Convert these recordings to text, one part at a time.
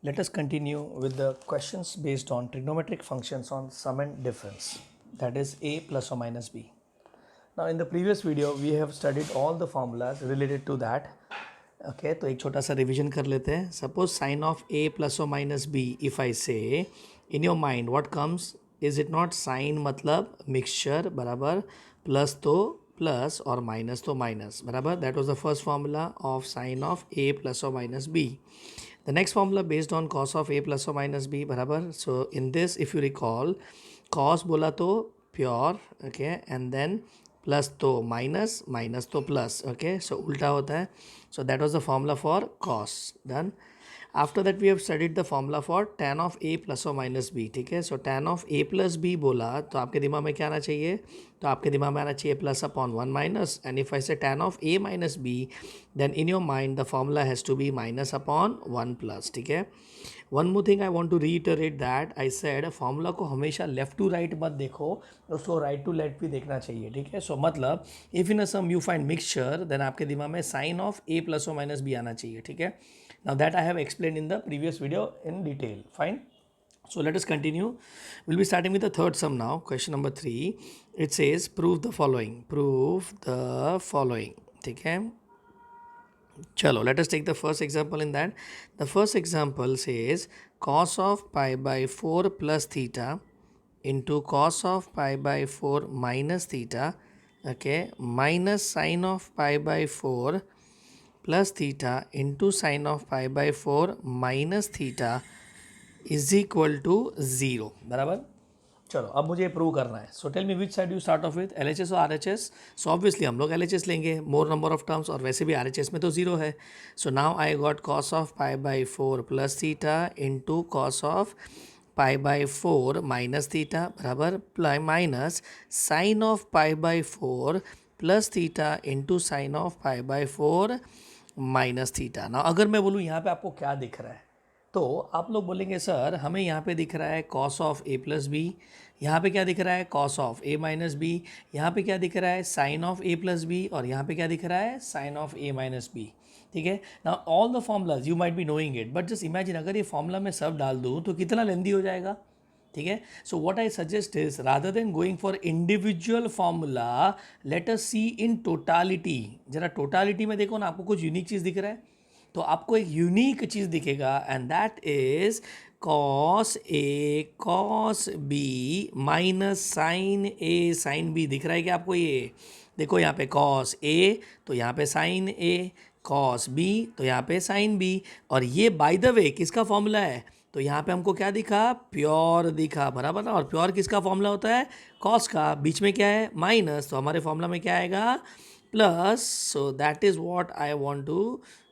Let us continue with the questions based on trigonometric functions on sum and difference, that is a plus or minus b. Now in the previous video we have studied all the formulas related to that. Okay, तो एक छोटा सा revision कर लेते हैं. Suppose sin of a plus or minus b, if I say in your mind what comes, is it not sin मतलब mixture बराबर, plus तो plus और minus तो minus बराबर. That was the first formula of sin of a plus or minus b. The next formula based on cos of a plus or minus b बराबर. So in this if you recall, cos बोला तो pure, okay, and then plus तो minus, minus तो plus, okay, so उल्टा होता है. So that was the formula for cos. Done. After that we have studied the formula for tan of a plus और minus b. ठीक है, so tan of a plus b बोला तो आपके दिमाग में क्या आना चाहिए? तो आपके दिमाग में आना चाहिए plus upon one minus. And if I say tan of a minus b, then in your mind the formula has to be minus upon one plus. ठीक है. One more thing I want to reiterate that I said formula को हमेशा left to right मत देखो, उसको right to left भी देखना चाहिए. ठीक है. सो मतलब if in a sum you find mixture, then आपके दिमाग में साइन ऑफ ए प्लस और माइनस बी आना चाहिए. ठीक है. Now that I have explain in the previous video in detail. Fine. So let us continue. We'll be starting with the third sum now. Question number 3. It says prove the following. Prove the following. ठीक है. चलो, let us take the first example in that. The first example says cos of pi by 4 plus theta into cos of pi by 4 minus theta, okay, minus sin of pi by 4 plus theta into sin of pi by 4 minus theta is equal to zero. बराबर. चलो अब मुझे prove करना है. So tell me which side you start off with, L H S और R H S. So obviously हम लोग L H S लेंगे, मोर नंबर ऑफ टर्म्स, और वैसे भी आर एच एस में तो ज़ीरो है. So now I got cos of pi by 4 plus theta into cos of pi by 4 minus theta बराबर प्लाई minus sine of pi by 4 plus theta into sine of pi by 4 minus theta. ना अगर मैं बोलूँ यहाँ पे आपको क्या दिख रहा है, तो आप लोग बोलेंगे सर हमें यहाँ पे दिख रहा है cos of A plus B, यहाँ पे क्या दिख रहा है cos of A minus B, यहाँ पे क्या दिख रहा है sine of A plus B, और यहाँ पे क्या दिख रहा है sine of A minus B. ठीक है. Now all the formulas you might be knowing it, but just imagine अगर ये फॉर्मूला में सब डाल दूँ तो कितना लेंदी हो जाएगा. ठीक है. So what I suggest is rather than going for individual formula, let us see in totality. जरा टोटालिटी में देखो ना, आपको कुछ यूनिक चीज़ दिख रहा है, तो आपको एक यूनिक चीज़ दिखेगा, and that is cos A cos B minus sine A sine B. दिख रहा है कि आपको? ये देखो यहाँ पे कॉस ए तो यहाँ पे साइन ए, कॉस बी तो यहाँ पे साइन बी. और ये बाय द वे किसका फॉर्मूला है? तो यहाँ पे हमको क्या दिखा? प्योर दिखा. बराबर ना. और प्योर किसका फॉर्मूला होता है? कॉस का. बीच में क्या है? माइनस. तो हमारे फॉर्मूला में क्या आएगा? Plus. So that is what I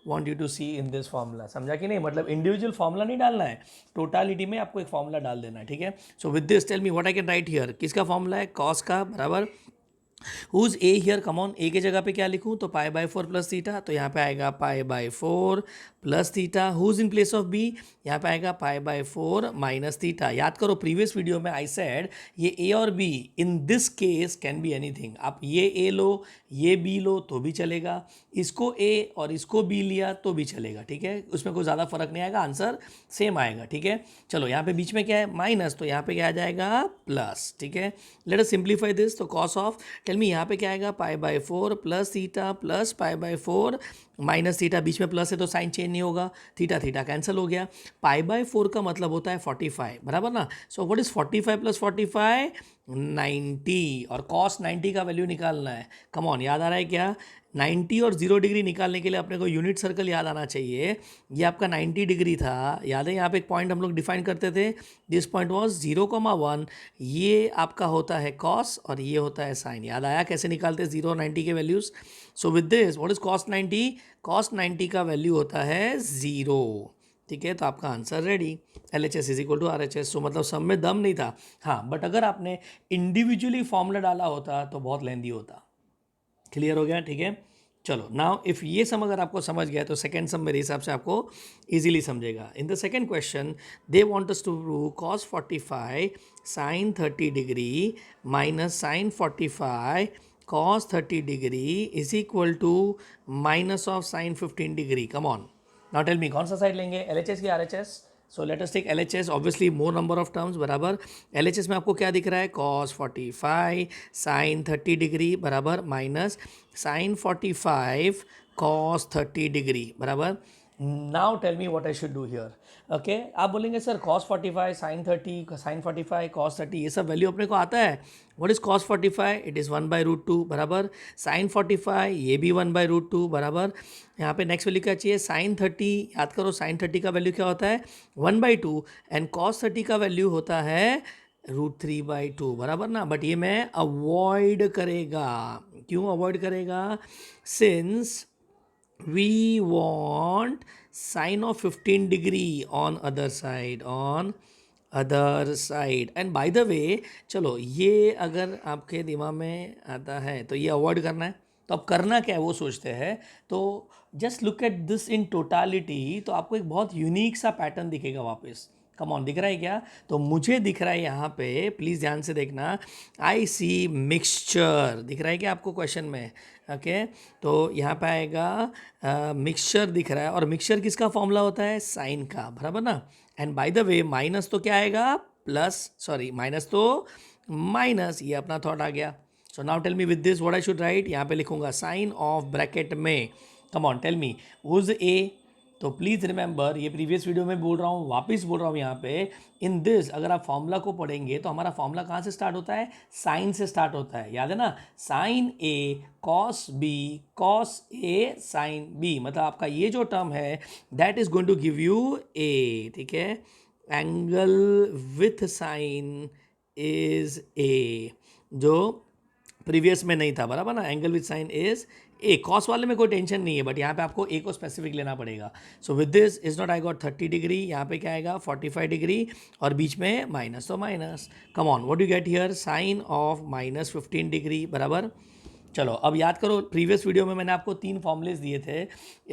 want you to see in this formula. समझा कि नहीं? मतलब इंडिविजुअल फार्मूला नहीं डालना है, टोटालिटी में आपको एक फार्मूला डाल देना है. ठीक है. So with this tell me what I can write here. किसका फार्मूला है? कॉस का. बराबर. Who's A here, come on. A के जगह पे क्या लिखूं? तो पाई बाई 4 प्लस थीटा, तो यहाँ पे आएगा pi by 4 plus theta. Whose in place of B, यहाँ पे आएगा पाई बाई 4 माइनस थीटा. याद करो प्रीवियस वीडियो में आई सेड ये ए और be in this case can be anything. आप ये ए लो, ये बी लो तो भी चलेगा, इसको ए और इसको बी लिया तो भी चलेगा. ठीक है. उसमें कोई ज़्यादा फर्क नहीं आएगा, आंसर सेम आएगा. ठीक है. चलो यहाँ पे बीच में क्या है? माइनस. तो यहाँ पे क्या आ जाएगा? प्लस. ठीक है. Let us simplify this. तो कॉस ऑफ, टेल मी यहाँ पे क्या आएगा? Pi by 4 plus theta plus pi by 4 minus theta. बीच में प्लस है तो साइन चेंज नहीं होगा, थीटा थीटा कैंसिल हो गया. पाई बाई 4 का मतलब होता है 45. बराबर ना. So what is 45 plus 45? 90. और कॉस 90 का वैल्यू निकालना है. कम ऑन, याद आ रहा है क्या? 90 और 0 डिग्री निकालने के लिए अपने को यूनिट सर्कल याद आना चाहिए. ये आपका 90 डिग्री था. याद है यहाँ पे एक पॉइंट हम लोग डिफाइन करते थे, दिस पॉइंट वॉज 0,1. ये आपका होता है कॉस और ये होता है साइन. याद आया कैसे निकालते हैं 0 और 90 के values? So with this what is cos 90? Cos 90 का वैल्यू होता है 0. ठीक है. तो आपका answer ready. L H S is equal to R H S. So मतलब सब में दम नहीं था. हाँ, बट अगर आपने इंडिविजुअली फॉर्मूला डाला होता तो बहुत लेंदी होता. क्लियर हो गया? ठीक है. चलो नाउ इफ़ ये सम अगर आपको समझ गया तो सेकेंड सम मेरे हिसाब से आपको इजीली समझेगा. In the second question they want us to prove cos 45 sine 30 degree minus sine 45 cos 30 degree is equal to minus of sine 15 degree. Come on, now tell me कौन सा side लेंगे? L H S की R H S? So let us take LHS, obviously more number of terms बराबर LHS में आपको क्या दिख रहा है, cos 45 sin 30 डिग्री बराबर माइनस sin 45 cos 30 डिग्री बराबर. Now tell me what I should do here. Okay, आप बोलेंगे sir cos 45 sin 30 sin 45 cos 30 ये सब वैल्यू अपने को आता है. What is cos 45? It is 1/√2 बराबर. sin 45 ये भी 1/√2 बराबर. यहाँ पे नेक्स्ट वैल्यू क्या चाहिए, sin 30. याद करो sin 30 का वैल्यू क्या होता है, 1/2 एंड cos 30 का वैल्यू होता है √3/2 बराबर ना. बट ये मैं अवॉइड करेगा. क्यों अवॉइड करेगा, since we want sine of 15 degree on other side, and by the way चलो ये अगर आपके दिमाग में आता है तो ये अवॉइड करना है. तो अब करना क्या है वो सोचते हैं. तो just look at this in totality, तो आपको एक बहुत यूनिक सा पैटर्न दिखेगा वापस. कम ऑन, दिख रहा है क्या, तो मुझे दिख रहा है यहाँ पे, प्लीज़ ध्यान से देखना, आई सी मिक्सचर दिख रहा है क्या आपको क्वेश्चन में. ओके तो यहाँ पे आएगा मिक्सचर दिख रहा है, और मिक्सचर किसका फॉर्मूला होता है, साइन का बराबर ना. And by the way minus तो क्या आएगा, प्लस, सॉरी माइनस तो माइनस, ये अपना थॉट आ गया. So now tell me with this what I should write. यहाँ पे लिखूंगा साइन ऑफ ब्रैकेट में, come on tell me who's A. तो प्लीज़ रिमेंबर, ये प्रीवियस वीडियो में बोल रहा हूँ, वापस बोल रहा हूँ यहाँ पे, इन दिस अगर आप फॉर्मूला को पढ़ेंगे तो हमारा फॉर्मूला कहाँ से स्टार्ट होता है, साइन से स्टार्ट होता है, याद है ना. Sine A cos B cos A sine B, मतलब आपका ये जो टर्म है that is going to give you A. ठीक है, angle with sine is A, जो प्रीवियस में नहीं था बराबर ना. Angle with sine is A. Cos वाले में कोई टेंशन नहीं है, बट यहाँ पे आपको ए को स्पेसिफिक लेना पड़ेगा. सो with this is not I got 30 degree, यहाँ पे क्या आएगा 45 डिग्री, और बीच में माइनस तो minus. Come on, what you get here, sine of -15 degree बराबर. चलो अब याद करो, प्रीवियस वीडियो में मैंने आपको 3 फॉर्मूलेस दिए थे.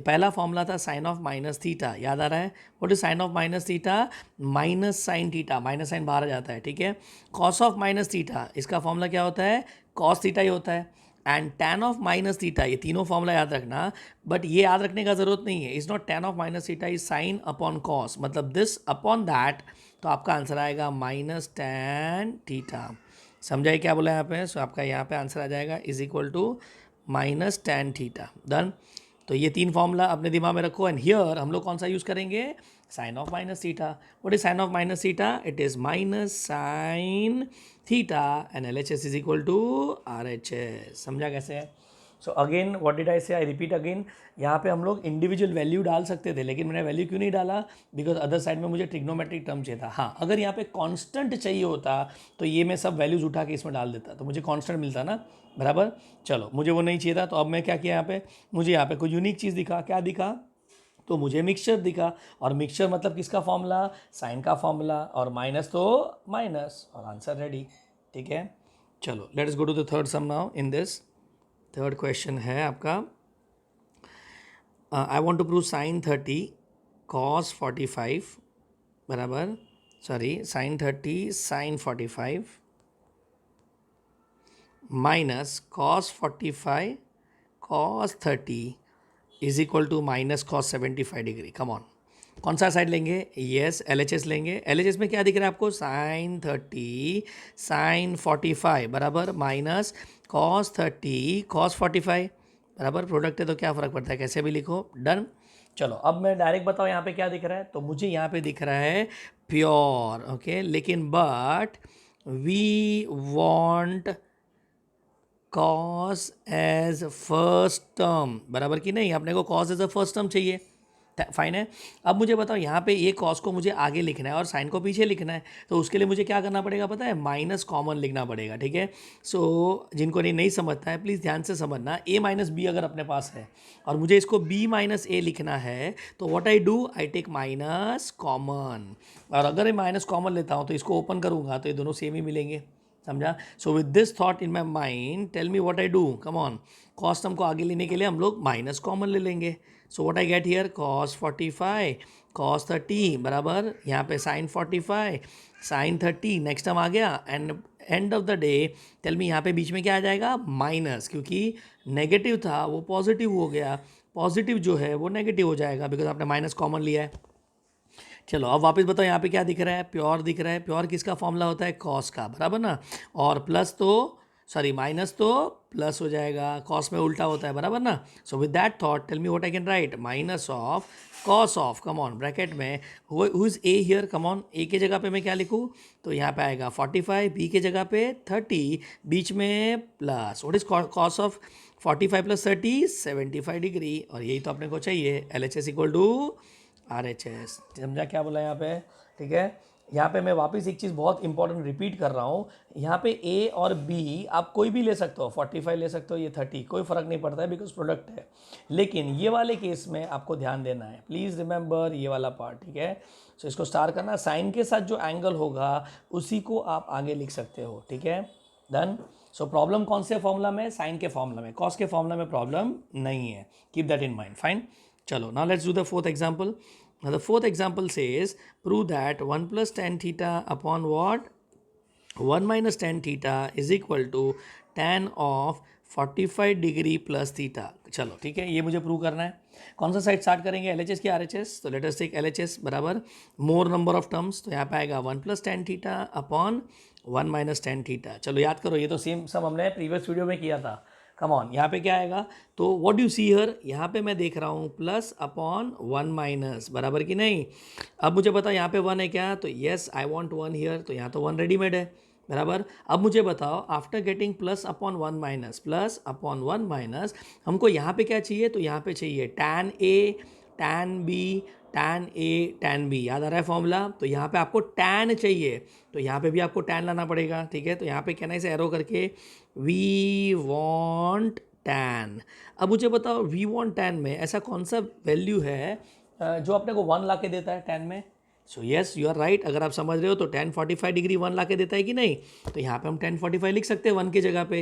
पहला फॉर्मूला था साइन ऑफ माइनस थीटा, याद आ रहा है. What is sine of minus theta, minus sine theta, minus sine बाहर आ जाता है. ठीक है, कॉस ऑफ माइनस थीटा, इसका फॉर्मूला क्या होता है, कॉस थीटा ही होता है. And tan of minus theta, ये तीनों फॉर्मूला याद रखना, बट ये याद रखने का ज़रूरत नहीं है. Is not tan of minus theta is sine upon cos, मतलब दिस अपॉन दैट. तो आपका आंसर आएगा माइनस tan थीटा. समझाइए क्या बोला यहाँ पे. सो आपका यहाँ पे आंसर आ जाएगा is equal to minus tan theta. Done. तो ये 3 फॉर्मूला अपने दिमाग में रखो. एंड हियर हम लोग कौन सा यूज़ करेंगे, sine of minus theta. What is sine of minus theta, it is minus sine theta, and LHS is equal to RHS. समझा कैसे है. So again what did I say, I repeat again, यहाँ पे हम लोग individual value डाल सकते थे, लेकिन मैंने वैल्यू क्यों नहीं डाला, बिकॉज अदर साइड में मुझे ट्रिग्नोमेट्रिक टर्म चाहिए था. हाँ, अगर यहाँ पे कांस्टेंट चाहिए होता तो ये मैं सब वैल्यूज उठा के इसमें डाल देता, तो मुझे कांस्टेंट मिलता ना बराबर. चलो मुझे वो नहीं चाहिए था, तो अब मैं क्या किया, यहाँ पे मुझे यहाँ पे कोई यूनिक चीज़ दिखा. क्या दिखा, तो मुझे मिक्सचर दिखा. और मिक्सचर मतलब किसका फॉर्मूला, साइन का फॉर्मूला, और माइनस तो माइनस, और आंसर रेडी. ठीक है, चलो let's go to the third sum now. In this third question है आपका, I want to prove sine 30 cos 45 बराबर, sorry sine 30 sine 45 minus cos 45 cos 30 is equal to minus cos 75 degree. Come on, कौन सा side लेंगे, yes LHS लेंगे. LHS में क्या दिख रहा है आपको, साइन 30 साइन 45 बराबर माइनस कॉस 30 कॉस 45 बराबर. प्रोडक्ट है तो क्या फ़र्क पड़ता है, कैसे भी लिखो. डन. चलो अब मैं डायरेक्ट बताओ यहाँ पे क्या दिख रहा है. तो मुझे यहाँ पे दिख रहा है प्योर, ओके, लेकिन but we want cos as first term बराबर कि नहीं, अपने को cos as a first term चाहिए. फाइन है. अब मुझे बताओ यहाँ पे ये कॉस को मुझे आगे लिखना है और साइन को पीछे लिखना है, तो उसके लिए मुझे क्या करना पड़ेगा पता है, माइनस कॉमन लिखना पड़ेगा. ठीक है, सो जिनको नहीं समझता है प्लीज़ ध्यान से समझना. a माइनस बी अगर अपने पास है और मुझे इसको b माइनस ए लिखना है, तो what I do, I take minus common. और अगर मैं माइनस कॉमन लेता हूँ तो इसको ओपन करूँगा तो ये दोनों सेम ही मिलेंगे. समझा. So with this thought in my mind tell me what I do. Come on, cos term को आगे लेने के लिए हम लोग माइनस कॉमन ले लेंगे. So what I get here, cos 45 cos 30 बराबर, यहाँ पे साइन 45 साइन 30, नेक्स्ट टर्म आ गया. And end of the day tell me यहाँ पे बीच में क्या आ जाएगा, माइनस, क्योंकि नेगेटिव था वो पॉजिटिव हो गया, पॉजिटिव जो है वो नेगेटिव हो जाएगा बिकॉज आपने माइनस कॉमन लिया है. चलो अब वापस बताओ यहाँ पे क्या दिख रहा है, प्योर दिख रहा है। प्योर किसका फॉर्मूला होता है, कॉस का, बराबर ना। और प्लस तो सॉरी माइनस तो प्लस हो जाएगा, कॉस में उल्टा होता है, बराबर ना। So with that thought tell me what I can write, minus of cos of, come on bracket में who is A here, come on, A के जगह पे मैं क्या लिखूँ, तो यहाँ पे आएगा 45, बी के जगह पे 30, बीच में plus, what is cos of 45 plus 30, 75 degree. और यही तो अपने को चाहिए, L H S equal to R H S. समझा क्या बोला यहाँ पे, ठीक है। यहाँ पे मैं वापस एक चीज़ बहुत इंपॉर्टेंट रिपीट कर रहा हूँ, यहाँ पे ए और बी आप कोई भी ले सकते हो, 45 ले सकते हो, ये 30, कोई फ़र्क नहीं पड़ता है बिकॉज प्रोडक्ट है। लेकिन ये वाले केस में आपको ध्यान देना है, प्लीज़ रिमेंबर ये वाला पार्ट, ठीक है। सो इसको स्टार करना, साइन के साथ जो एंगल होगा उसी को आप आगे लिख सकते हो, ठीक है, डन। सो प्रॉब्लम कौन से फॉर्मूला में, साइन के फॉर्मूला में, कॉस के फॉर्मूला में प्रॉब्लम नहीं है, keep that in mind, fine. चलो now let's do the fourth example. Now the fourth example says, prove that 1 plus tan theta upon what? 1 minus tan theta is equal to tan of 45 degree plus theta. चलो ठीक है, ये मुझे prove करना है। कौन सा साइड स्टार्ट करेंगे, एल एच एस की आर एच एस, तो let us take L H S बराबर मोर नंबर ऑफ टर्म्स, तो यहाँ पे आएगा 1 plus tan theta upon 1 minus tan theta. चलो याद करो, ये तो सेम सब हमने प्रीवियस वीडियो में किया था। कम ऑन, यहाँ पे क्या आएगा, तो what do you see here, यहाँ पे मैं देख रहा हूँ प्लस अपॉन 1 माइनस, बराबर कि नहीं। अब मुझे बताओ यहाँ पे 1 है क्या, तो येस आई वांट 1 हियर, तो यहाँ तो 1 रेडीमेड है, बराबर। अब मुझे बताओ after getting plus upon 1 minus, plus upon 1 minus, हमको यहाँ पे क्या चाहिए, तो यहाँ पे चाहिए tan A, tan B, tan A, tan B, याद आ रहा है फॉर्मूला। तो यहाँ पे आपको टैन चाहिए, तो यहाँ पे भी आपको टैन लाना पड़ेगा, ठीक है। तो यहाँ पे कहना है इसे एरो करके, वी वॉन्ट टैन। अब मुझे बताओ वी वॉन्ट टैन में ऐसा कौन सा वैल्यू है जो अपने को 1 ला के देता है टैन में। So yes you are right, अगर आप समझ रहे हो तो tan 45 डिग्री 1 ला के देता है कि नहीं, तो यहाँ पे हम tan 45 लिख सकते हैं 1 की जगह पे,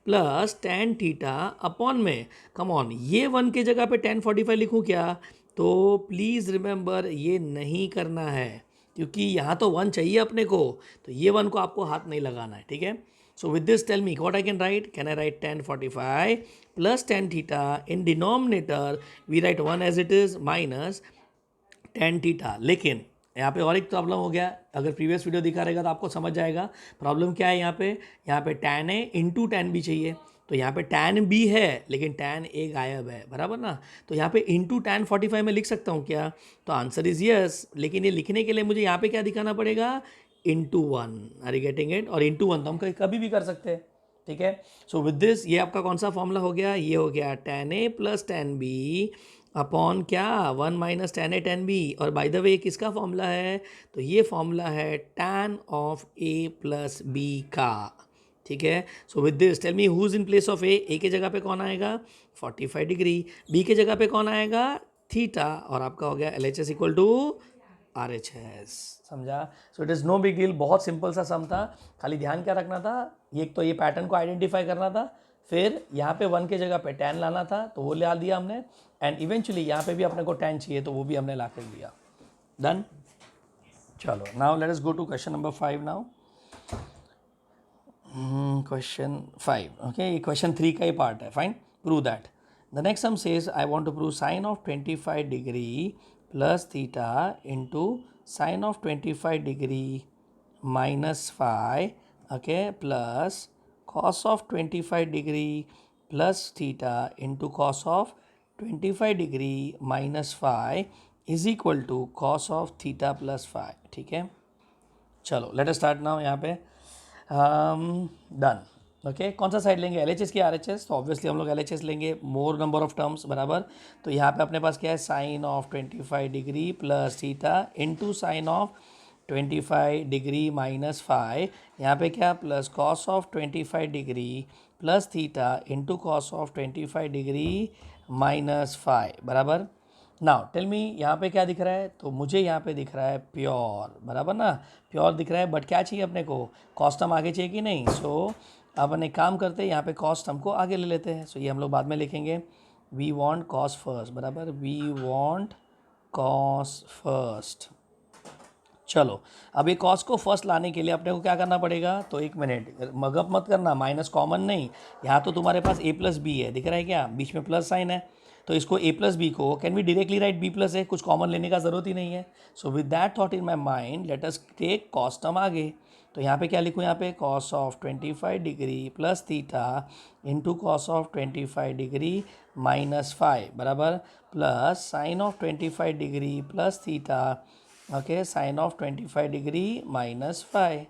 प्लस tan थीटा अपॉन में, कम ऑन, ये 1 की जगह पे tan 45 लिखूँ क्या, तो प्लीज़ रिमेंबर ये नहीं करना है, क्योंकि यहाँ तो 1 चाहिए अपने को, तो ये 1 को आपको हाथ नहीं लगाना है, ठीक है। So with this tell me what I can write, can I write tan 45 plus tan theta, in denominator we write 1 as it is minus tan theta। लेकिन यहाँ पे और एक प्रॉब्लम हो गया, अगर प्रीवियस वीडियो दिखा रहेगा तो आपको समझ जाएगा प्रॉब्लम क्या है। यहाँ पे tan a into tan B चाहिए, तो यहाँ पे tan b है लेकिन tan a गायब है, बराबर ना। तो यहाँ पे इंटू tan 45 में लिख सकता हूँ क्या, तो आंसर इज यस। लेकिन ये लिखने के लिए मुझे यहाँ पे क्या दिखाना पड़ेगा, into 1, are you getting it. और इंटू 1 तो हम कभी भी कर सकते हैं, ठीक है। सो विद दिस ये आपका कौन सा फॉर्मूला हो गया, ये हो गया tan a plus tan b upon क्या, 1 minus tan a tan b। और बाय द वे किसका फॉर्मूला है, तो ये फॉर्मूला है tan of a plus b का, ठीक है। So with this tell me who is in place of A के जगह पे कौन आएगा 45 डिग्री, बी के जगह पे कौन आएगा थीटा, और आपका हो गया L H S equal to R H S. समझा। So it is no big deal, बहुत सिंपल सा सम था। खाली ध्यान क्या रखना था, एक तो ये पैटर्न को आइडेंटिफाई करना था, फिर यहाँ पे 1 के जगह पे टैन लाना था तो वो ला दिया हमने, एंड इवेंचुअली यहाँ पे भी अपने को टैन चाहिए तो वो भी हमने ला कर दिया, डन। चलो now let us go to question number 5 now. Question 5, okay, ये क्वेश्चन 3 का ही पार्ट है, fine. Prove that the next sum says I want to prove sine of 25 degree plus theta into sine of 25 degree minus 5, okay, plus cos of 25 degree plus theta into cos of 25 degree minus 5 is equal to cos of theta plus 5, ठीक है। चलो late us start now. यहाँ पे done, okay. कौन सा side लेंगे, L H S की R H S, तो ऑब्वियसली हम लोग एल एच एस लेंगे, मोर नंबर ऑफ टर्म्स, बराबर। तो यहाँ पे अपने पास क्या है, sine of 25 degree plus theta into sine of 25 degree minus 5, यहाँ पे क्या plus cos of 25 degree plus theta into cos of 25 degree minus 5, बराबर। नाउ टेल मी यहाँ पे क्या दिख रहा है, तो मुझे यहाँ पे दिख रहा है प्योर, बराबर ना, प्योर दिख रहा है, बट क्या चाहिए अपने को, कॉस्ट हम आगे चाहिए कि नहीं। सो अपन एक काम करते हैं, यहाँ पे कॉस्ट हमको आगे ले लेते हैं, सो ये हम लोग बाद में लिखेंगे, वी वांट कॉस्ट फर्स्ट, बराबर, वी वांट कॉस्ट फर्स्ट। चलो अब ये कॉस्ट को फर्स्ट लाने के लिए अपने को क्या करना पड़ेगा, तो एक मिनट मगअप मत करना, माइनस कॉमन नहीं, यहाँ तो तुम्हारे पास a प्लस बी है, दिख रहा है क्या, बीच में प्लस साइन है, तो इसको a प्लस बी को can we directly write b plus A, कुछ कॉमन लेने का ज़रूरत ही नहीं है. So with that thought in my mind let us take cos term आगे. तो यहाँ पे क्या लिखूँ, यहाँ पे cos of 25 degree plus theta into cos of 25 degree minus 5 बराबर plus sine of 25 degree plus theta okay sine of 25 degree minus 5.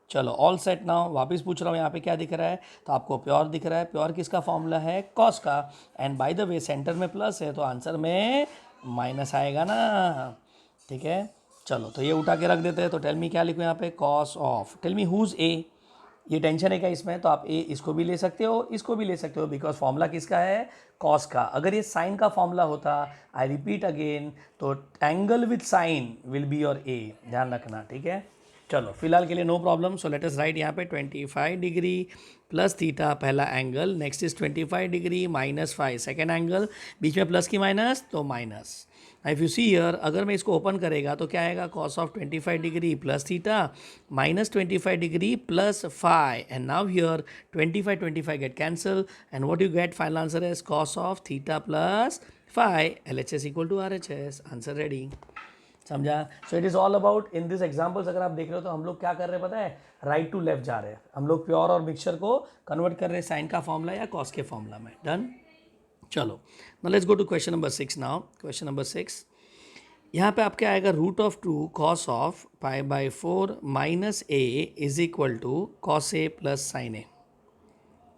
चलो ऑल सेट नाउ. वापस पूछ रहा हूँ यहाँ पे क्या दिख रहा है, तो आपको प्योर दिख रहा है. प्योर किसका फॉर्मूला है, कॉस का. And by the way centre में प्लस है तो आंसर में माइनस आएगा ना. ठीक है, चलो तो ये उठा के रख देते हैं. तो टेल मी क्या लिखूँ यहाँ पे, cos of, tell me who's A. ये टेंशन है क्या इसमें, तो आप ए इसको भी ले सकते हो, इसको भी ले सकते हो, बिकॉज फॉर्मूला किसका है, कॉस का. अगर ये साइन का फॉर्मूला होता, आई रिपीट अगेन, तो angle with sine will be your A, ध्यान रखना. ठीक है, चलो फिलहाल के लिए no problem. So let us write यहाँ पे 25 डिग्री प्लस थीटा पहला angle, next is 25 degree minus 5 second angle, बीच में प्लस की माइनस तो minus. If you see here, अगर मैं इसको ओपन करेगा तो क्या आएगा, cos of 25 degree plus theta minus 25 degree plus 5. And now here 25 get cancel and what you get, final answer is cos of theta plus 5. LHS equal to RHS. Answer ready. समझा. So it is all about in this examples. अगर आप देख रहे हो तो हम लोग क्या कर रहे हैं पता है, राइट टू लेफ्ट जा रहे हैं. हम लोग प्योर और मिक्सचर को कन्वर्ट कर रहे हैं साइन का फॉर्मूला या कॉस के फॉर्मूला में. डन. चलो now let's go to question number 6 now. Question number 6 यहाँ पे आपके आएगा root of 2 cos of pi by 4 minus A is equal to cos A plus sine A.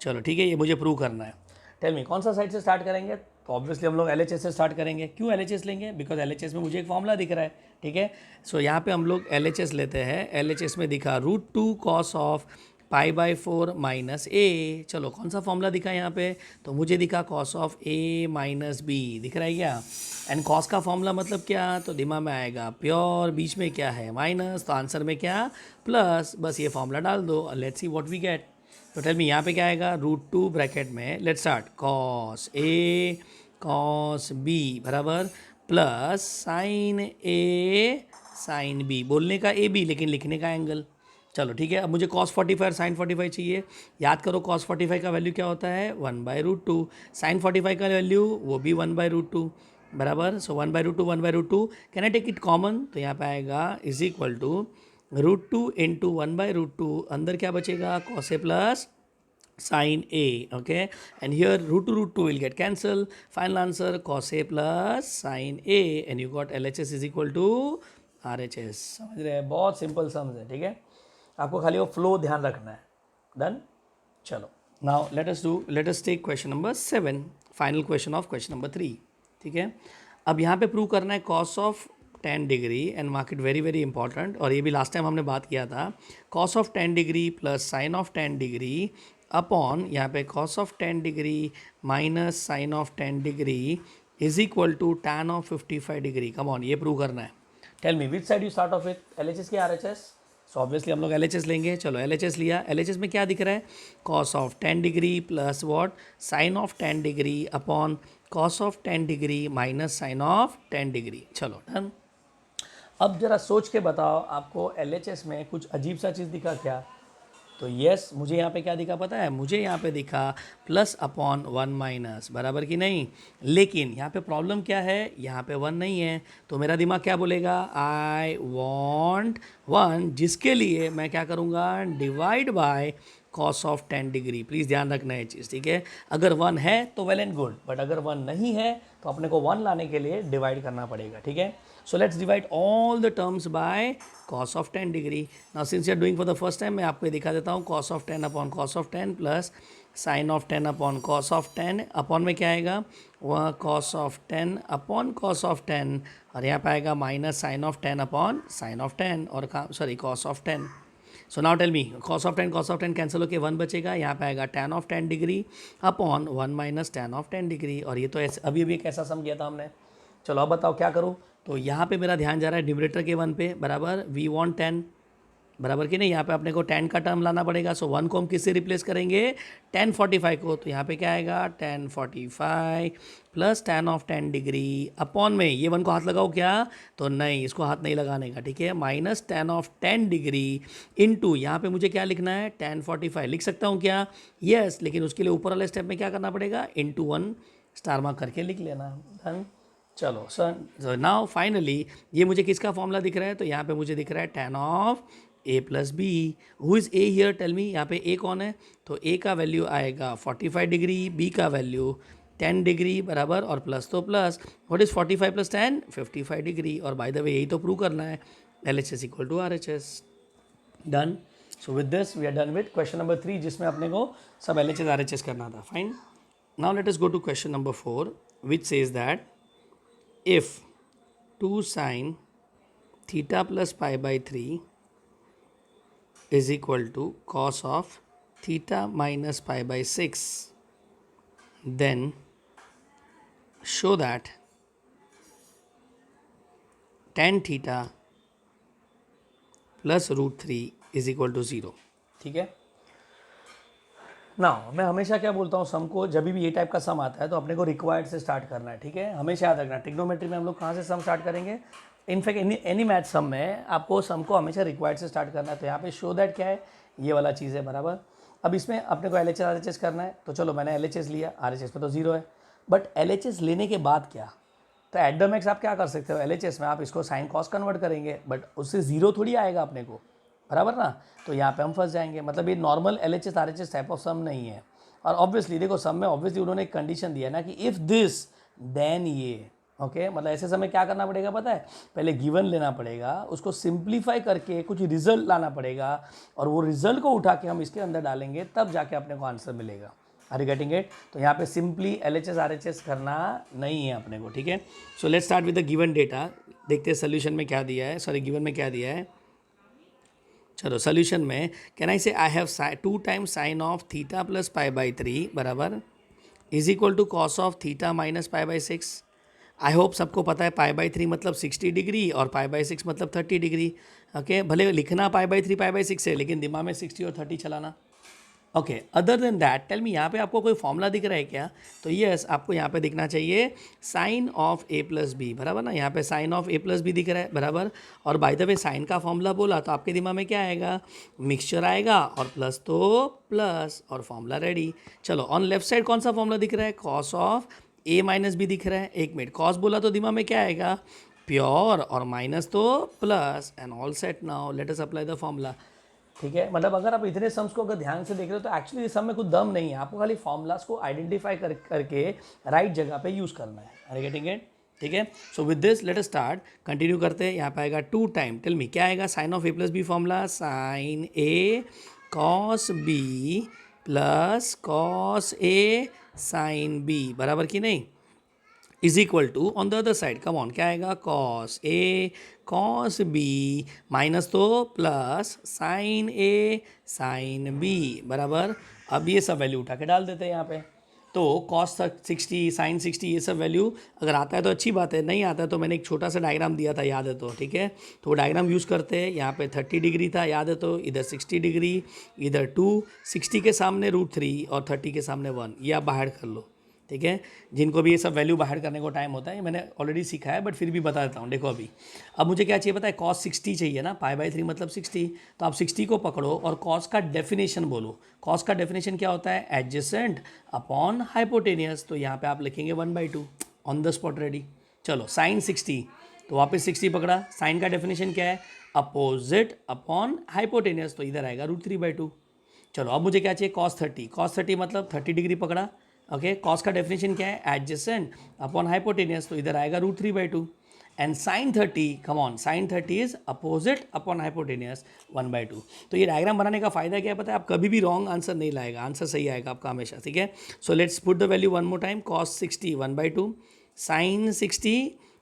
चलो ठीक है, ये मुझे प्रूव करना है. टेल मी कौन सा साइड से स्टार्ट करेंगे, तो ऑब्वियसली हम लोग LHS से स्टार्ट करेंगे. क्यों LHS लेंगे, बिकॉज LHS में मुझे एक फॉर्मूला दिख रहा है. ठीक है, सो यहाँ पे हम लोग LHS लेते हैं. LHS में दिखा root 2 cos of pi by 4 minus A. चलो कौन सा फॉर्मूला दिखा यहाँ पे, तो मुझे दिखा cos of A minus B, दिख रहा है क्या. एंड कॉस का फॉर्मूला मतलब क्या, तो दिमाग में आएगा प्योर, बीच में क्या है माइनस, तो आंसर में क्या प्लस. बस ये फॉर्मूला डाल दो, let's see what we get. तो टेल मी यहाँ पे क्या आएगा, रूट 2 ब्रैकेट में let's start cos A cos B बराबर plus sine A sine B. बोलने का ए बी लेकिन लिखने का एंगल. चलो ठीक है, अब मुझे cos 45 और साइन 45 चाहिए. याद करो cos 45 का वैल्यू क्या होता है, 1/√2. साइन 45 का वैल्यू वो भी 1/√2 बराबर. So 1/√2 1/√2 can I take it common, तो यहाँ पे आएगा इज इक्वल टू √2 इंटू 1/√2. अंदर क्या बचेगा, cos a plus sin a. Okay, and here √2 will get cancel. Final answer cos a plus sin a, and you got LHS is equal to RHS. समझ रहे हैं, बहुत सिंपल सम्स है. ठीक है, आपको खाली वो फ्लो ध्यान रखना है. डन. चलो now let us take question number 7, final question of question number 3. ठीक है, अब यहाँ पे प्रूव करना है cos of 10 degree and mark it very very important. और ये भी लास्ट टाइम हमने बात किया था, cos of 10 degree plus sine of 10 degree upon यहाँ पे cos of 10 degree minus sine of 10 degree is equal to tan of 55 degree. Come on, ये प्रूव करना है. Tell me which side you start off with, LHS की RHS. So obviously हम लोग LHS लेंगे. चलो LHS लिया. LHS में क्या दिख रहा है, cos of 10 degree plus what sine of 10 degree upon cos of 10 degree minus sine of 10 degree. चलो डन. अब जरा सोच के बताओ, आपको LHS में कुछ अजीब सा चीज़ दिखा क्या, तो यस मुझे यहाँ पे क्या दिखा पता है, मुझे यहाँ पे दिखा प्लस अपॉन 1 माइनस, बराबर कि नहीं. लेकिन यहाँ पे प्रॉब्लम क्या है, यहाँ पे 1 नहीं है, तो मेरा दिमाग क्या बोलेगा, आई वॉन्ट 1, जिसके लिए मैं क्या करूँगा, divide by cos of 10 degree. Please ध्यान रखना है चीज़. ठीक है, अगर 1 है तो वेल एंड गुड, बट अगर 1 नहीं है तो अपने को 1 लाने के लिए डिवाइड करना पड़ेगा. ठीक है, so let's divide all the terms by cos of 10 degree. Now since you are doing for the first time, मैं आपको दिखा देता हूँ cos of 10 upon cos of 10 plus sine of 10 upon cos of 10. Upon में क्या आएगा, वह cos of 10 upon cos of 10, और यहाँ पे आएगा minus sine of 10 upon sine of 10, और sorry cos of 10. So now tell me, cos of 10 cancel होकर 1 बचेगा. यहाँ पे आएगा tan of 10 degree upon 1 minus tan of 10 degree. और ये तो ऐसे अभी भी कैसा सम किया था हमने. चलो अब बताओ क्या करूँ, तो यहाँ पे मेरा ध्यान जा रहा है न्यूमरेटर के 1 पे, बराबर वी वॉन्ट 10, बराबर कि नहीं. यहाँ पे अपने को 10 का टर्म लाना पड़ेगा. सो 1 को हम किससे रिप्लेस करेंगे, tan 45 को. तो यहाँ पे क्या आएगा, tan 45 plus tan of 10 degree upon में ये 1 को हाथ लगाओ क्या, तो नहीं, इसको हाथ नहीं लगाने का. ठीक है, minus tan of 10 degree into यहाँ पे मुझे क्या लिखना है, tan 45 लिख सकता हूँ क्या, यस. लेकिन उसके लिए ऊपर वाले स्टेप में क्या करना पड़ेगा, इंटू 1 स्टार मार्क करके लिख लेना। डन। चलो सर नाउ फाइनली ये मुझे किसका फॉर्मूला दिख रहा है, तो यहाँ पे मुझे दिख रहा है tan of a plus B. Who is A here, tell me, यहाँ पे a कौन है, तो a का वैल्यू आएगा 45 डिग्री, b का वैल्यू 10 डिग्री बराबर, और प्लस तो plus, what is 45 plus 10, 55 degree. और बाय द वे यही तो प्रूव करना है, LHS equal to RHS। Done. So with this we are done with question number 3, जिसमें अपने को सब LHS RHS करना था। Fine. Now let us go to question number 4, which says that if 2 sin theta plus pi by 3 is equal to cos of theta minus pi by 6, then show that tan theta plus root 3 is equal to 0। ठीक है ना। मैं हमेशा क्या बोलता हूँ, सम को जब भी ये टाइप का सम आता है तो अपने को रिक्वायर्ड से स्टार्ट करना है। ठीक है, हमेशा याद रखना, ट्रिग्नोमेट्री में हम लोग कहाँ से सम स्टार्ट करेंगे, इनफैक्ट एनी मैथ सम में आपको सम को हमेशा रिक्वायर्ड से स्टार्ट करना है। तो यहाँ पे शो दैट क्या है, ये वाला चीज़ है बराबर। अब इसमें अपने को LHS RHS करना है, तो चलो मैंने LHS लिया, RHS पे तो 0 है, बट LHS लेने के बाद क्या, तो एट द मैक्स आप क्या कर सकते हो, LHS में आप इसको साइन कॉस कन्वर्ट करेंगे, बट उससे 0 थोड़ी आएगा अपने को, बराबर ना। तो यहाँ पे हम फंस जाएंगे, मतलब ये normal LHS RHS type of sum नहीं है। और ऑब्वियसली देखो सम में ऑब्वियसली उन्होंने एक कंडीशन दिया ना कि इफ़ दिस देन ये, ओके मतलब ऐसे समय क्या करना पड़ेगा पता है, पहले गिवन लेना पड़ेगा, उसको सिंप्लीफाई करके कुछ रिजल्ट लाना पड़ेगा, और वो रिजल्ट को उठा के हम इसके अंदर डालेंगे, तब जाके अपने को आंसर मिलेगा। Are you getting it. तो यहाँ पे सिंपली LHS RHS करना नहीं है अपने को। ठीक है, so let's start with the given data. देखते हैं सोल्यूशन में क्या दिया है, सॉरी गिवन में क्या दिया है। चलो सोल्यूशन में can I say I have 2 times sine of theta plus pi by 3 बराबर is equal to cos of theta minus pi by 6। I hope सबको पता है पाई बाई 3 मतलब 60 डिग्री और पाई बाई 6 मतलब 30 डिग्री। ओके, भले लिखना पाई बाई 3 पाई बाई 6 है, लेकिन दिमाग में 60 और 30 चलाना। Okay, other than that tell me, यहाँ पे आपको कोई फॉर्मूला दिख रहा है क्या, तो यस आपको यहाँ पे दिखना चाहिए sine of a plus B बराबर ना। यहाँ पे sine of a plus B दिख रहा है बराबर, और बाय द वे साइन का फॉर्मूला बोला तो आपके दिमाग में क्या आएगा, मिक्सचर आएगा, और प्लस तो प्लस, और फॉर्मूला रेडी। चलो ऑन लेफ्ट साइड कौन सा फॉर्मूला दिख रहा है, cos of a minus B दिख रहा है। एक मिनट, कॉस बोला तो दिमाग में क्या आएगा, प्योर, और माइनस तो plus, and all set. Now let us apply the formula. ठीक है, मतलब अगर आप इतने सम्स को अगर ध्यान से देख रहे हो तो एक्चुअली इस सम में कुछ दम नहीं है, आपको खाली फॉर्मूलाज को आइडेंटिफाई करके राइट जगह पे यूज़ करना है। Are you getting it. ठीक है, so with this let us start, continue करते हैं। यहाँ पे आएगा 2 टाइम, टेल मी क्या आएगा, sine of a plus B formula, sine a cos b plus cos a sine b बराबर कि नहीं, is equal to on the other side, come on क्या आएगा, cos A cos B minus तो plus sine A sine B बराबर। अब ये सब वैल्यू उठा के डाल देते हैं यहाँ पे, तो कॉस 60 साइन 60 ये सब वैल्यू अगर आता है तो अच्छी बात है, नहीं आता है तो मैंने एक छोटा सा डायग्राम दिया था, याद है तो, ठीक है, तो वो डायग्राम यूज़ करते हैं। यहाँ पे 30 डिग्री था, याद है तो, इधर 60 डिग्री, इधर 2, 60 के सामने √3 और 30 के सामने 1, ये आप बाहर कर लो। ठीक है, जिनको भी ये सब वैल्यू बाहर करने को टाइम होता है, ये मैंने ऑलरेडी सीखा है, बट फिर भी बता देता हूँ। देखो अभी अब मुझे क्या चाहिए पता है, कॉस 60 चाहिए ना, पाई बाई 3 मतलब 60, तो आप 60 को पकड़ो और कॉस का डेफिनेशन बोलो। कॉस का डेफिनेशन क्या होता है, एडजेसेंट अपॉन हाइपोटेनियस, तो यहाँ पे आप लिखेंगे 1/2 ऑन द स्पॉट, रेडी। चलो साइन 60, तो वापस 60 पकड़ा, साइन का डेफिनेशन क्या है, अपोजिट अपॉन हाइपोटेनियस, तो इधर आएगा √3/2। चलो अब मुझे क्या चाहिए, कॉस 30, कॉस 30 मतलब 30 डिग्री पकड़ा, ओके, कॉस का डेफिनेशन क्या है, एडजेसेंट अपॉन हाइपोटेनियस, तो इधर आएगा √3/2। And sine 30, come on, sine 30 is opposite upon hypotenuse 1/2। तो ये डायग्राम बनाने का फायदा क्या है पता है, आप कभी भी रॉन्ग आंसर नहीं लाएगा, आंसर सही आएगा आपका हमेशा। ठीक है, so let's put the value one more time, cos 60 1/2, sine 60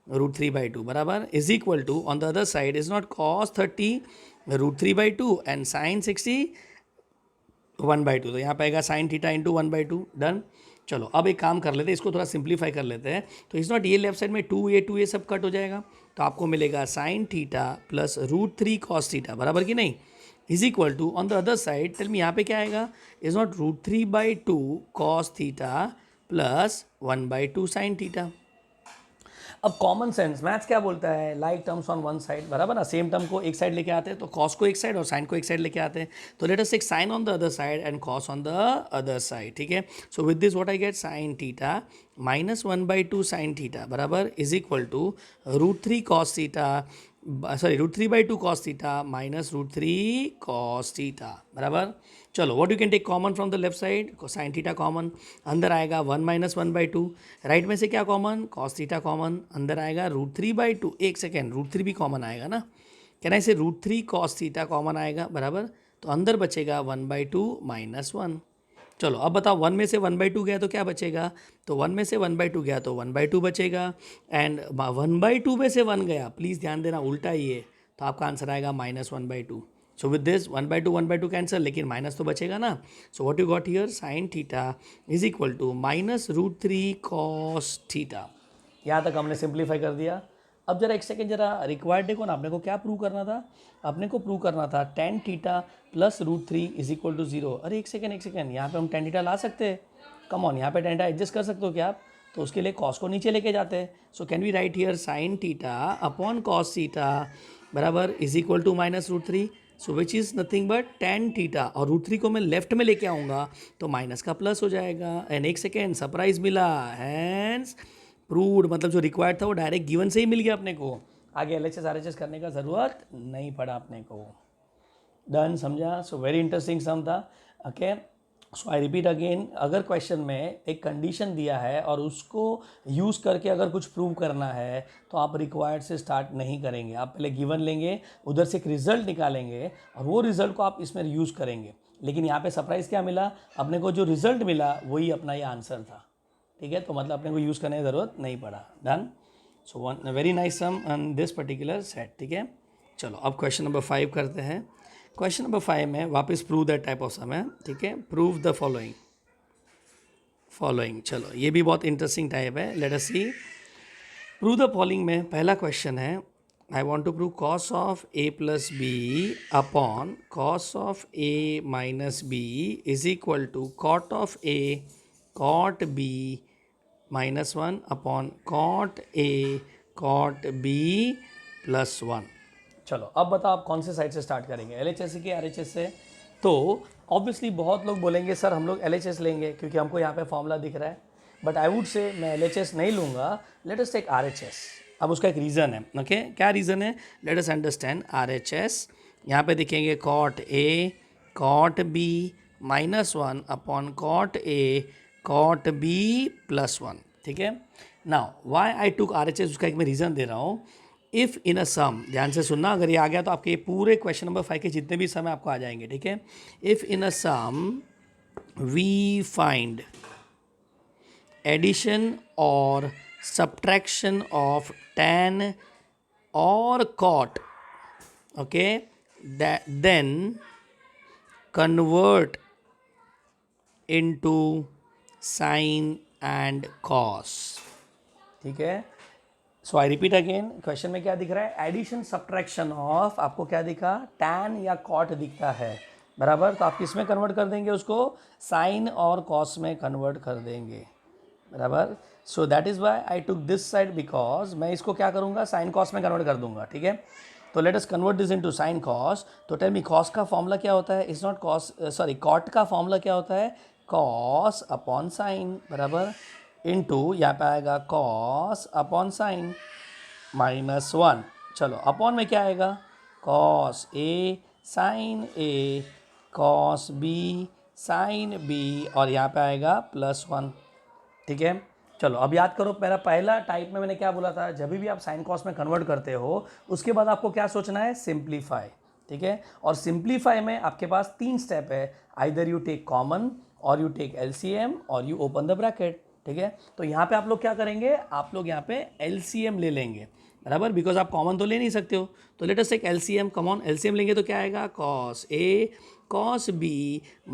√3/2 बराबर is equal to on the other side is not cos 30 √3/2 and sine 60 1/2, तो यहाँ पे आएगा साइन थीटा इंटू 1/2। डन। चलो अब एक काम कर लेते हैं, इसको थोड़ा सिंप्लीफाई कर लेते हैं, तो इस नॉट ये लेफ्ट साइड में 2a सब कट हो जाएगा, तो आपको मिलेगा sine theta plus √3 cos theta बराबर कि नहीं, is equal to on the other side, tell me यहाँ पे क्या आएगा, is not √3/2 cos theta plus 1/2 sine theta. अब कॉमन सेंस मैथ्स क्या बोलता है, like terms on one side, बराबर ना, सेम टर्म को एक साइड लेके आते हैं तो कॉस को एक साइड और साइन को एक साइड लेके आते हैं, तो let us take sine on the other side and cos on the other side, ठीक है। So with this what I get, sine theta minus 1/2 sine theta बराबर is equal to √3 cos theta, sorry √3/2 cos theta minus √3 cos theta बराबर। चलो what you can take common from the left side, sine theta common, अंदर आएगा 1 - 1/2, right में से क्या common, cos theta common, अंदर आएगा √3/2, एक सेकेंड √3 भी कॉमन आएगा ना, कहना इसे √3 कॉस थीटा कॉमन आएगा बराबर, तो अंदर बचेगा 1/2 - 1। चलो अब बताओ 1 में से 1/2 गया तो क्या बचेगा, तो 1 में से 1/2 गया तो 1/2 बचेगा, एंड 1/2 में से 1 गया, प्लीज़ ध्यान देना उल्टा ही है, तो आपका आंसर आएगा -1/2। सो विद दिस 1/2 कैंसिल, लेकिन माइनस तो बचेगा ना, so what you got here, sine theta is equal to -√3 cos theta. यहाँ तक हमने सिंप्लीफाई कर दिया। अब जरा एक सेकेंड, जरा रिक्वायर्ड देखो ना, आपने को क्या प्रूव करना था, अपने को प्रूव करना था tan theta plus √3 is equal to 0। अरे एक सेकेंड, यहाँ पे हम tan थीटा ला सकते हैं, कम ऑन, यहाँ पे tan थीटा एडजस्ट कर सकते हो क्या आप, तो उसके लिए कॉस को नीचे लेके जाते हैं। So can we write here sine theta upon cos theta बराबर is equal to -√3, so which is nothing but tan theta, और √3 को मैं लेफ्ट में लेके आऊँगा तो माइनस का प्लस हो जाएगा, एंड एक सेकेंड सरप्राइज मिला, हैंस प्रूव्ड, मतलब जो रिक्वायर्ड था वो डायरेक्ट गिवन से ही मिल गया अपने को, आगे LHS RHS करने का ज़रूरत नहीं पड़ा अपने को। डन, समझा। सो वेरी इंटरेस्टिंग सम था, ओके। सो आई रिपीट अगेन, अगर क्वेश्चन में एक कंडीशन दिया है और उसको यूज़ करके अगर कुछ प्रूव करना है तो आप रिक्वायर्ड से स्टार्ट नहीं करेंगे, आप पहले गिवन लेंगे, उधर से एक रिजल्ट निकालेंगे और वो रिजल्ट को आप इसमें यूज़ करेंगे। लेकिन यहाँ पे सरप्राइज़ क्या मिला अपने को, जो रिजल्ट मिला वही अपना ये आंसर था, ठीक है, तो मतलब अपने को यूज़ करने की ज़रूरत नहीं पड़ा। Done. So one very nice sum on this particular set, ठीक है। चलो अब क्वेश्चन नंबर 5 करते हैं। क्वेश्चन नंबर 5 में वापस प्रूव दैट टाइप ऑफ सम है, ठीक है, प्रूव द फॉलोइंग। चलो ये भी बहुत इंटरेस्टिंग टाइप है, let us see. Prove the following में पहला क्वेश्चन है, I want to prove cos of a plus B upon cos of a minus B is equal to cot of a cot b -1 upon cot a cot b +1। चलो अब बताओ आप कौन से side से स्टार्ट करेंगे, LHS के RHS से। तो ऑब्वियसली बहुत लोग बोलेंगे सर हम लोग LHS लेंगे क्योंकि हमको यहाँ पे फॉर्मूला दिख रहा है, बट आई वुड से मैं LHS नहीं लूँगा, लेट अस टेक RHS। अब उसका एक रीज़न है, ओके, क्या रीज़न है, लेट अस अंडरस्टैंड। RHS यहाँ पे दिखेंगे cot a cot b -1 upon cot a cot b +1, ठीक है। Now why I took RHS, उसका एक मैं रीज़न दे रहा हूँ। इफ़ इन अ सम, ध्यान से सुनना, अगर ये आ गया तो आपके पूरे क्वेश्चन नंबर 5 के जितने भी सम है आपको आ जाएंगे, ठीक है। If in a sum we find addition और subtraction of tan or cot, okay, that then convert into sin and cos, ठीक है। सो आई रिपीट अगेन, क्वेश्चन में क्या दिख रहा है, एडिशन सब्ट्रैक्शन ऑफ, आपको क्या दिखा, tan या cot दिखता है बराबर, तो आप किस में कन्वर्ट कर देंगे उसको, साइन और cos में कन्वर्ट कर देंगे बराबर। So that is Y I took this side, because मैं इसको क्या करूँगा, साइन cos में कन्वर्ट कर दूंगा, ठीक है। तो let us convert this into sine cos। तो टेल मी cos का फॉर्मूला क्या होता है, it's not cos, sorry cot का फॉर्मूला क्या होता है, cos अपॉन साइन बराबर, इनटू यहाँ पे आएगा cos अपॉन साइन -1। चलो अपॉन में क्या आएगा, cos a sine a cos b sine b, और यहाँ पे आएगा +1, ठीक है। चलो अब याद करो, मेरा पहला टाइप में मैंने क्या बोला था, जब भी आप साइन कॉस में कन्वर्ट करते हो उसके बाद आपको क्या सोचना है, सिंप्लीफाई, ठीक है। और सिंप्लीफाई में आपके पास 3 स्टेप है, आइदर यू टेक कॉमन और यू टेक LCM और यू ओपन द ब्रैकेट, ठीक है। तो यहाँ पे आप लोग क्या करेंगे, आप लोग यहाँ पे LCM ले लेंगे बराबर, बिकॉज आप कॉमन तो ले नहीं सकते हो, तो let us take LCM, come on, LCM लेंगे तो क्या आएगा, cos a cos b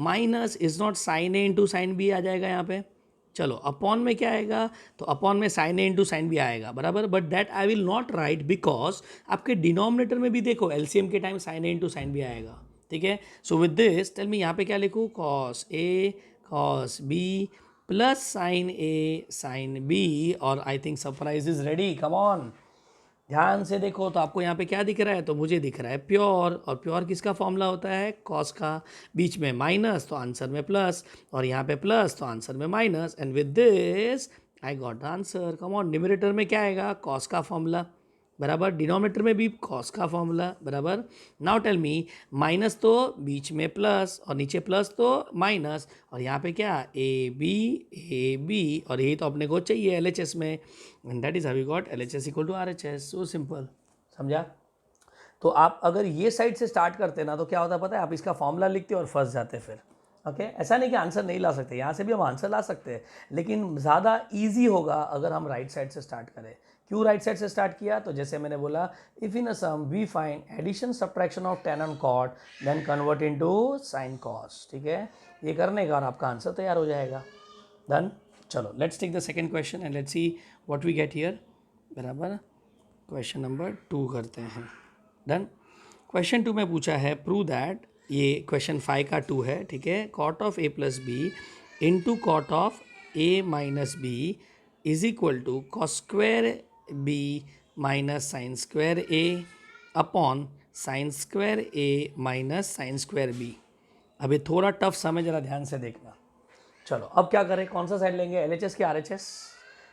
minus is not sine a into sine b आ जाएगा यहाँ पे। चलो अपॉन में क्या आएगा, तो अपॉन में sine A into sine B आएगा बराबर, but that I will not write because आपके डिनोमिनेटर में भी देखो LCM के time sine A into sine B आएगा, ठीक है। So with this tell me यहाँ पे क्या लिखूँ, cos a cos b plus sine A sine B, और I think surprise is ready, come on, ध्यान से देखो। तो आपको यहाँ पे क्या दिख रहा है, तो मुझे दिख रहा है प्योर, और प्योर किसका फॉर्मूला होता है, कॉस का, बीच में माइनस तो आंसर में प्लस, और यहाँ पे प्लस तो आंसर में minus, and with this I got the answer. Come on, numerator में क्या आएगा, कॉस का फॉर्मूला, बराबर, डिनोमिनेटर में भी कॉस का फॉर्मूला, बराबर। नाउ टेल मी, माइनस तो बीच में प्लस और नीचे प्लस तो माइनस, और यहाँ पे क्या, ए बी, और यही तो अपने को चाहिए LHS में, and that is how we got LHS equal to RHS, so simple, समझा। तो आप अगर ये साइड से स्टार्ट करते ना तो क्या होता है पता है, आप इसका फॉर्मूला लिखते और फंस जाते फिर। ओके ऐसा नहीं कि आंसर नहीं ला सकते, यहाँ से भी हम आंसर ला सकते हैं, लेकिन ज़्यादा ईजी होगा अगर हम राइट साइड से स्टार्ट करें। क्यों राइट साइड से स्टार्ट किया, तो जैसे मैंने बोला, if in a sum we find addition subtraction of tan and cot then convert into sin cos, ठीक है, ये करने का और आपका आंसर तैयार हो जाएगा। डन, चलो let's take the second question and let's see what we get here, बराबर। क्वेश्चन नंबर 2 करते हैं। डन, क्वेश्चन 2 में पूछा है, प्रूव दैट, ये क्वेश्चन 5 का 2 है, ठीक है, cot of a plus b into cot of a minus B is equal to cos square B minus sine square a upon sine square a minus sine square b। अब ये थोड़ा tough सम है, जरा ध्यान से देखना। चलो अब क्या करें, कौन सा साइड लेंगे, LHS की RHS।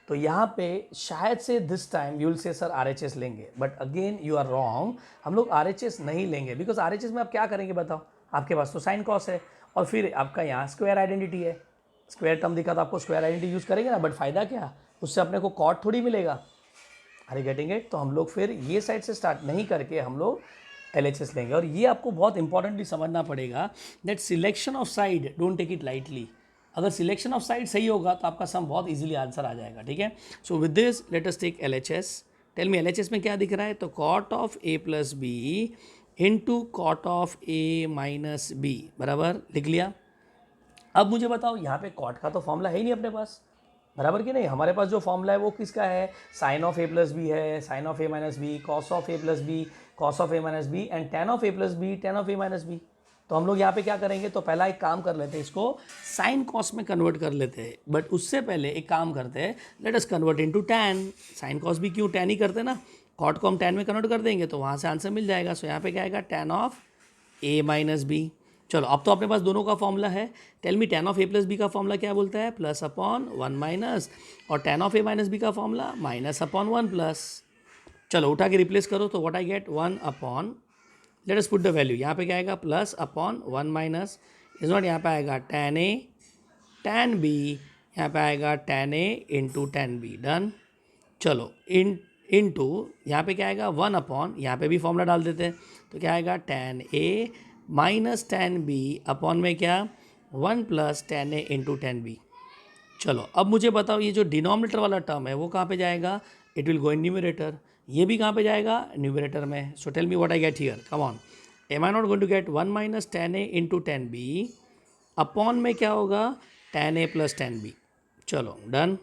तो यहाँ पे शायद से this time you will say sir RHS लेंगे, but again you are wrong, हम लोग RHS नहीं लेंगे, बिकॉज RHS में आप क्या करेंगे बताओ, आपके पास तो साइन कॉस है, और फिर आपका यहाँ स्क्वायर आइडेंटिटी है, स्क्वायर टर्म दिखा तो आपको स्क्वायर आइडेंटिटी यूज़ करेंगे ना, बट फ़ायदा क्या, उससे अपने को कॉट थोड़ी मिलेगा, अरे गेटिंग इट। तो हम लोग फिर ये साइड से स्टार्ट नहीं करके हम लोग LHS लेंगे, और ये आपको बहुत इंपॉर्टेंटली समझना पड़ेगा that selection of side don't take it lightly. अगर सिलेक्शन ऑफ साइड सही होगा तो आपका सम बहुत इजीली आंसर आ जाएगा, ठीक है। So with this let us take LHS। Tell me LHS में क्या दिख रहा है, तो cot of a plus b into cot of a minus b, बराबर, लिख लिया। अब मुझे बताओ, यहाँ पे कॉट का तो फॉर्मूला है ही नहीं अपने पास, बराबर कि नहीं, हमारे पास जो फॉर्मूला है वो किसका है, sine of a plus B है, sine of a minus B, cos of a plus B, cos of a minus B, and tan of a plus B, tan of a minus B. तो हम लोग यहाँ पे क्या करेंगे, तो पहला एक काम कर लेते हैं, इसको साइन कॉस में कन्वर्ट कर लेते हैं, बट उससे पहले एक काम करते हैं, late us convert into tan. Sine cos भी क्यों, टैन ही करते हैं ना, कॉट को हम टैन में कन्वर्ट कर देंगे तो वहाँ से आंसर मिल जाएगा। सो यहाँ पे क्या आएगा, tan of a minus b. चलो अब तो अपने पास दोनों का फॉर्मूला है। Tell me tan of a plus B का फॉर्मूला क्या बोलता है, प्लस अपॉन 1 माइनस, और tan of a minus b का फॉर्मूला माइनस अपॉन 1 प्लस। चलो उठा के रिप्लेस करो तो what I get, 1 upon, let us put the value, यहाँ पे क्या आएगा, plus upon 1 minus, is not, यहाँ पे आएगा टैन a टैन b, यहाँ पे आएगा tan a into tan b। Done, चलो इंटू यहाँ पे क्या आएगा, 1 अपॉन, यहाँ पे भी फॉर्मूला डाल देते हैं, तो क्या आएगा, tan a minus tan b upon में क्या, 1 प्लस टैन ए इंटू टैन बी। चलो अब मुझे बताओ, ये जो डिनोमिनेटर वाला टर्म है वो कहाँ पे जाएगा, it will go in numerator, ये भी कहाँ पे जाएगा, न्यूमरेटर में। So tell me what I get here, come on, am I not going to get 1 minus tan A into tan b upon में क्या होगा, tan a plus tan b. चलो डन,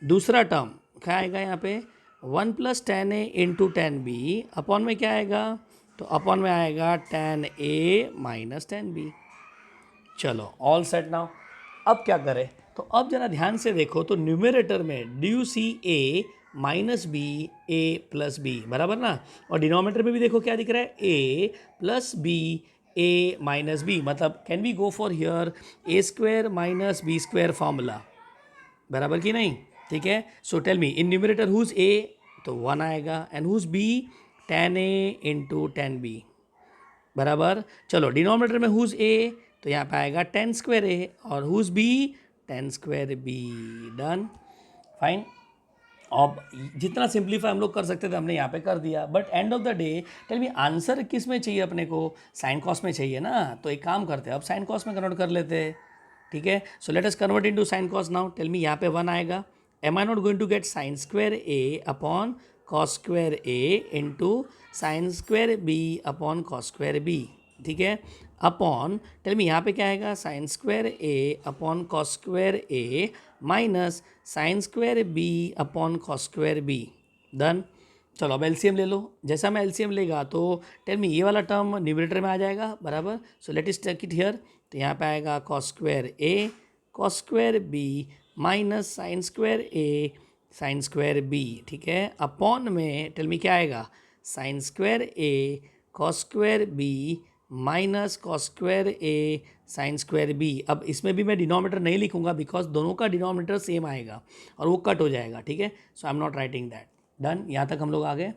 दूसरा टर्म क्या आएगा यहाँ पे, 1 प्लस टैन ए into tan b upon में क्या आएगा, तो अपॉन में आएगा tan A minus tan b. चलो ऑल सेट नाउ। अब क्या करें, तो अब जरा ध्यान से देखो, तो न्यूमरेटर में do you see a minus b a plus B, बराबर ना, और डिनोमिनेटर में भी देखो क्या दिख रहा है, A plus B A minus B, मतलब can we go for here A square minus B square formula, बराबर कि नहीं, ठीक है। So tell me in numerator who's A, तो 1 आएगा, and who's B, tan A into tan B, बराबर। चलो डिनोमिनेटर में हुज ए, तो यहाँ पे आएगा टेन स्क्वायर ए, और who's b, tan square B. Done, fine. अब जितना सिंप्लीफाई हम लोग कर सकते थे हमने यहाँ पे कर दिया, but end of the day tell me answer किस में चाहिए अपने को, साइन कॉस में चाहिए ना, तो एक काम करते हैं, अब साइन कॉस में कन्वर्ट कर लेते हैं, ठीक है। So let us convert into sine cos now. Tell me यहाँ पे 1 आएगा, am I not going to get sine square A upon cos square A into sine square B upon cos square B, ठीक है, upon, tell me यहाँ पे क्या आएगा, sine square A upon cos square A minus sine square B upon cos square B. Done, चलो अब LCM ले लो। जैसा मैं एलसीएम लेगा तो टेल मी ये वाला टर्म न्यूमरेटर में आ जाएगा, बराबर। So let us take it here, तो यहाँ पे आएगा cos square A cos square B minus sine square A sine square B, ठीक है, अपॉन में टेल मी क्या आएगा, sine square A cos square B minus cos square A sine square B. अब इसमें भी मैं डिनोमिनेटर नहीं लिखूंगा बिकॉज दोनों का डिनोमिनेटर सेम आएगा और वो कट हो जाएगा, ठीक है, so I am not writing that. Done, यहाँ तक हम लोग आ गए।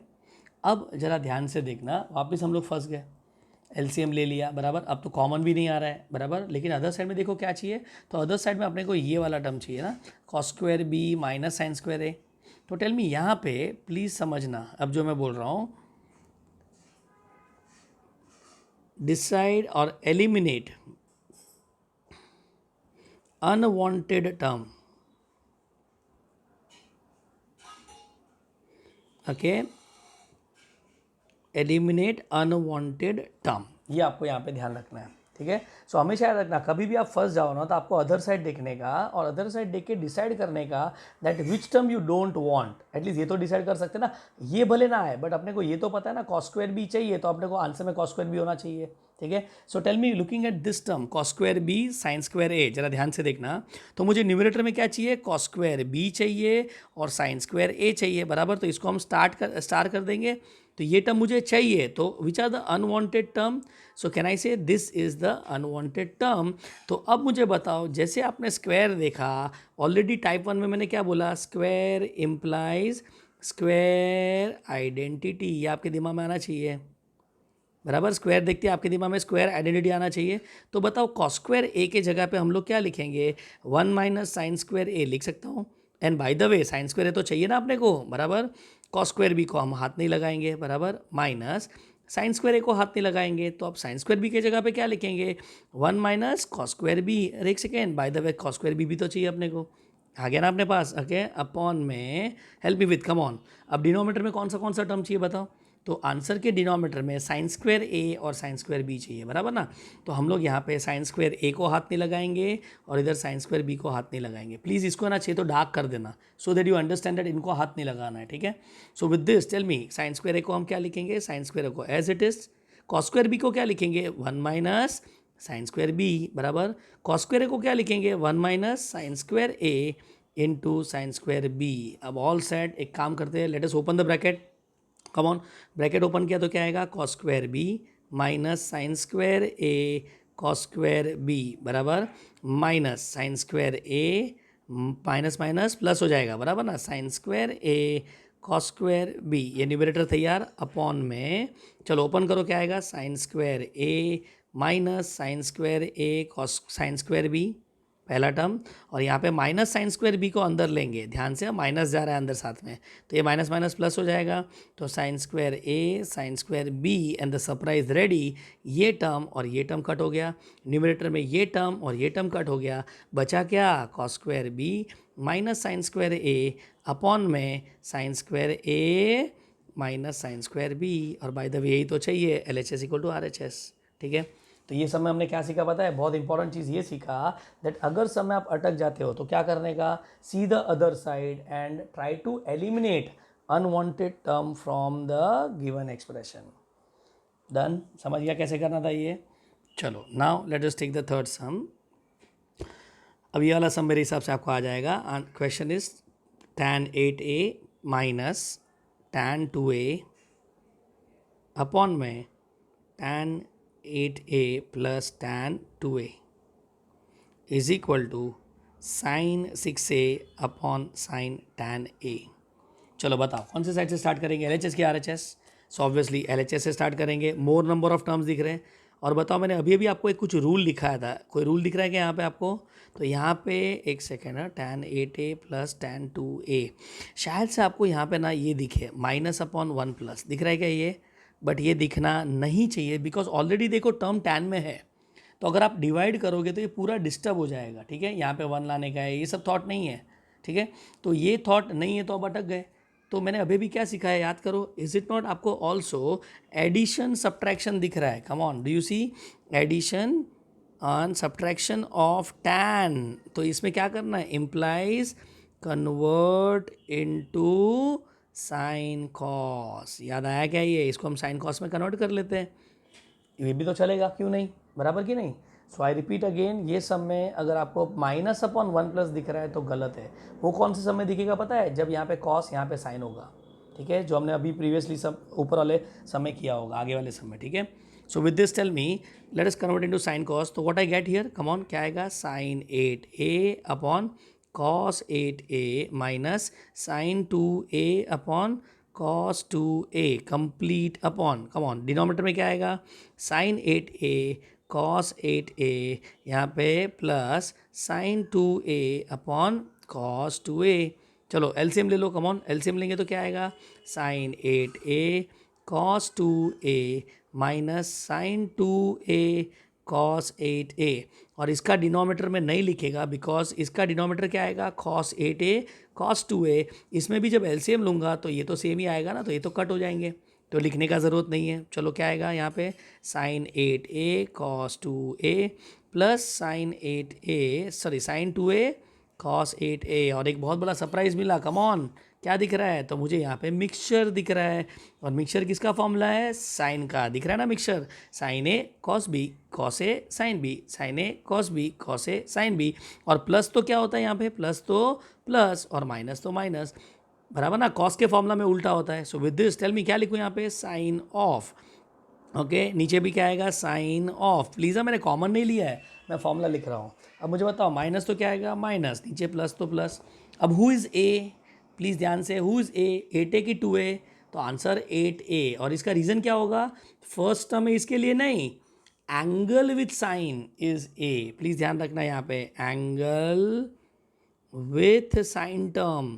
अब ज़रा ध्यान से देखना, वापस हम लोग फंस गए, एलसीएम ले लिया बराबर, अब तो कॉमन भी नहीं आ रहा है बराबर, लेकिन अदर साइड में देखो क्या चाहिए, तो अदर साइड में अपने को ये वाला टर्म चाहिए ना, cos square B minus sine square A. तो टेल मी यहाँ पे प्लीज़ समझना अब जो मैं बोल रहा हूँ, डिसाइड और eliminate unwanted term, okay, eliminate unwanted term, ये आपको यहाँ पे ध्यान रखना है, ठीक है। सो हमेशा याद रखना, कभी भी आप फंस जाओ ना तो आपको अदर साइड देखने का और अदर साइड देख के डिसाइड करने का that which term you don't want, at least ये तो डिसाइड कर सकते ना, ये भले ना आए बट अपने को ये तो पता है ना कॉस स्क्वायर बी चाहिए, तो अपने को आंसर में कॉस स्क्वायर बी होना चाहिए, ठीक है। So tell me looking at this term cos square B sine square A, जरा ध्यान से देखना, तो मुझे न्यूमरेटर में क्या चाहिए, कॉस स्क्वायर बी चाहिए और साइन स्क्वायर ए चाहिए बराबर, तो इसको हम स्टार कर देंगे, तो ये टर्म मुझे चाहिए, तो which are the unwanted term, so can I say this is the unwanted term. तो अब मुझे बताओ, जैसे आपने स्क्वायर देखा ऑलरेडी टाइप 1 में मैंने क्या बोला, स्क्वायर इम्प्लाइज स्क्वायर आइडेंटिटी, ये आपके दिमाग में आना चाहिए बराबर, स्क्वायर देखते हैं आपके दिमाग में स्क्वायर आइडेंटिटी आना चाहिए। तो बताओ कॉस स्क्वायर ए के जगह पे हम लोग क्या लिखेंगे, 1 माइनस साइन स्क्वायर ए लिख सकता हूँ, and by the way sine square A तो चाहिए ना अपने को बराबर, कॉस स्क्वायर बी को हम हाथ नहीं लगाएंगे बराबर, माइनस साइन स्क्वायर ए को हाथ नहीं लगाएंगे, तो अब साइन स्क्वायर बी के जगह पे क्या लिखेंगे, 1 माइनस कॉस स्क्वायर बी, एक second, by the way cos square b भी तो चाहिए अपने को, आ गया ना अपने पास, ओके, अपॉन में help me with come on, अब डिनोमीटर में कौन सा टर्म चाहिए बताओ, तो आंसर के डिनोमीटर में साइन स्क्वायर ए और साइन स्क्वायर बी चाहिए बराबर ना, तो हम लोग यहाँ पे साइन स्क्वायर ए को हाथ नहीं लगाएंगे और इधर साइन स्क्वायर बी को हाथ नहीं लगाएंगे, प्लीज़ इसको ना चाहिए तो डार्क कर देना so that you understand that इनको हाथ नहीं लगाना है, ठीक है। So with this tell me sine square A को हम क्या लिखेंगे, साइन स्क्वायर ए को as it is, cos square B को क्या लिखेंगे, 1 माइनस साइन स्क्वायर बी बराबर, कॉस स्क्वायर ए को क्या लिखेंगे, 1 minus sine square A into sine square B. अब ऑल सेट, एक काम करते हैं, let us open the bracket, come on, bracket open किया तो क्या आएगा, cos square B minus sine square A cos square B बराबर, minus sine square A minus minus plus हो जाएगा बराबर ना, sine square A cos square B, ये न्यूमरेटर तैयार, अपॉन में चलो ओपन करो क्या आएगा, sine square A minus sine square A cos sine square B, पहला टर्म, और यहाँ पे माइनस साइन स्क्वायर बी को अंदर लेंगे, ध्यान से माइनस जा रहा है अंदर साथ में, तो ये माइनस माइनस प्लस हो जाएगा, तो sine square A sine square b and the surprise ready, ये टर्म और ये टर्म कट हो गया, न्यूमरेटर में ये टर्म और ये टर्म कट हो गया, बचा क्या, cos square B minus sine square A upon में sine square A minus sine square B, और बाय द वे यही तो चाहिए, L H S equal to R H S, ठीक है। तो ये सब में हमने क्या सीखा पता है, बहुत इंपॉर्टेंट चीज़ ये सीखा दैट अगर सब में आप अटक जाते हो तो क्या करने का, see the other side and try to eliminate unwanted term from the given expression. Done, समझ गया कैसे करना था ये, चलो now let us take the third sum. अब ये वाला सम मेरे हिसाब से आपको आ जाएगा, question is tan 8a minus tan 2a upon में tan 8a plus tan 2a is equal to sine 6a upon sine tan a। चलो बताओ कौन से साइड से स्टार्ट करेंगे, LHS की RHS, सो ऑब्वियसली LHS से स्टार्ट करेंगे, मोर नंबर ऑफ टर्म्स दिख रहे हैं, और बताओ मैंने अभी अभी आपको एक कुछ रूल लिखाया था, कोई रूल दिख रहा है क्या यहाँ पे आपको, तो यहाँ पे एक सेकेंड है, tan 8a plus tan 2a, शायद से आपको यहाँ पे ना ये दिखे माइनस अपॉन 1 प्लस दिख रहा है क्या ये, बट ये दिखना नहीं चाहिए बिकॉज ऑलरेडी देखो टर्म tan में है, तो अगर आप डिवाइड करोगे तो ये पूरा डिस्टर्ब हो जाएगा, ठीक है, यहाँ पे 1 लाने का है, ये सब थॉट नहीं है, ठीक है, तो ये थॉट नहीं है तो अब अटक गए। तो मैंने अभी भी क्या सीखा है याद करो, इज इट नॉट आपको ऑल्सो एडिशन सब्ट्रैक्शन दिख रहा है, come on, do you see addition on subtraction of tan, तो इसमें क्या करना है, implies convert into sine cos, याद आया क्या ये, इसको हम साइन कॉस में कन्वर्ट कर लेते हैं, ये भी तो चलेगा क्यों नहीं, बराबर कि नहीं। सो आई रिपीट अगेन, ये सम में अगर आपको माइनस अपॉन 1 प्लस दिख रहा है तो गलत है। वो कौन से सम में दिखेगा पता है? जब यहाँ पे कॉस यहाँ पे साइन होगा, ठीक है, जो हमने अभी प्रीवियसली सब ऊपर वाले सम में किया होगा, आगे वाले सम में, ठीक है। So with this tell me, let us convert into sine cos. तो what I get here, come on, क्या आएगा? Sine 8a upon cos 8a minus sine 2a अपॉन cos 2a complete upon, come on, denominator में क्या आएगा? Sine 8a cos 8a, यहाँ पे plus sign 2a अपॉन cos 2a। चलो एलसीएम ले लो, कम ऑन, एलसीएम लेंगे तो क्या आएगा? Sine 8a cos 2a minus sine 2a cos 8a, और इसका डिनोमिनेटर में नहीं लिखेगा बिकॉज इसका डिनोमिनेटर क्या आएगा? cos 8a cos 2a। इसमें भी जब एलसीएम लूँगा तो ये तो सेम ही आएगा ना, तो ये तो कट हो जाएंगे, तो लिखने का ज़रूरत नहीं है। चलो क्या आएगा यहाँ पे? Sine 8a cos 2a plus sine 8a, sorry sine 2a cos 8a, और एक बहुत बड़ा सरप्राइज मिला, कम ऑन, क्या दिख रहा है? तो मुझे यहाँ पे मिक्सचर दिख रहा है, और मिक्सचर किसका फॉर्मूला है? साइन का, दिख रहा है ना mixture? Sign A cos B cos A sine B, sign A cos B cos A sine B, और प्लस तो क्या होता है यहाँ पे? प्लस तो प्लस और माइनस तो माइनस, बराबर ना? कॉस के फॉर्मूला में उल्टा होता है। So with this tell me, क्या लिखूँ यहाँ पे? साइन ऑफ, ओके, नीचे भी क्या आएगा? Sine of. प्लीज़, मैंने कॉमन नहीं लिया है, मैं फॉर्मूला लिख रहा हूँ। अब मुझे बताओ, माइनस तो क्या आएगा? माइनस, नीचे प्लस तो प्लस। अब हु इज़ ए? प्लीज़ ध्यान से, हु इज़ ए? 8a की 2a, तो आंसर 8a, और इसका रीज़न क्या होगा? फर्स्ट टर्म है इसके लिए नहीं, angle with sine is a. Please ध्यान रखना यहाँ पे, angle with sine term,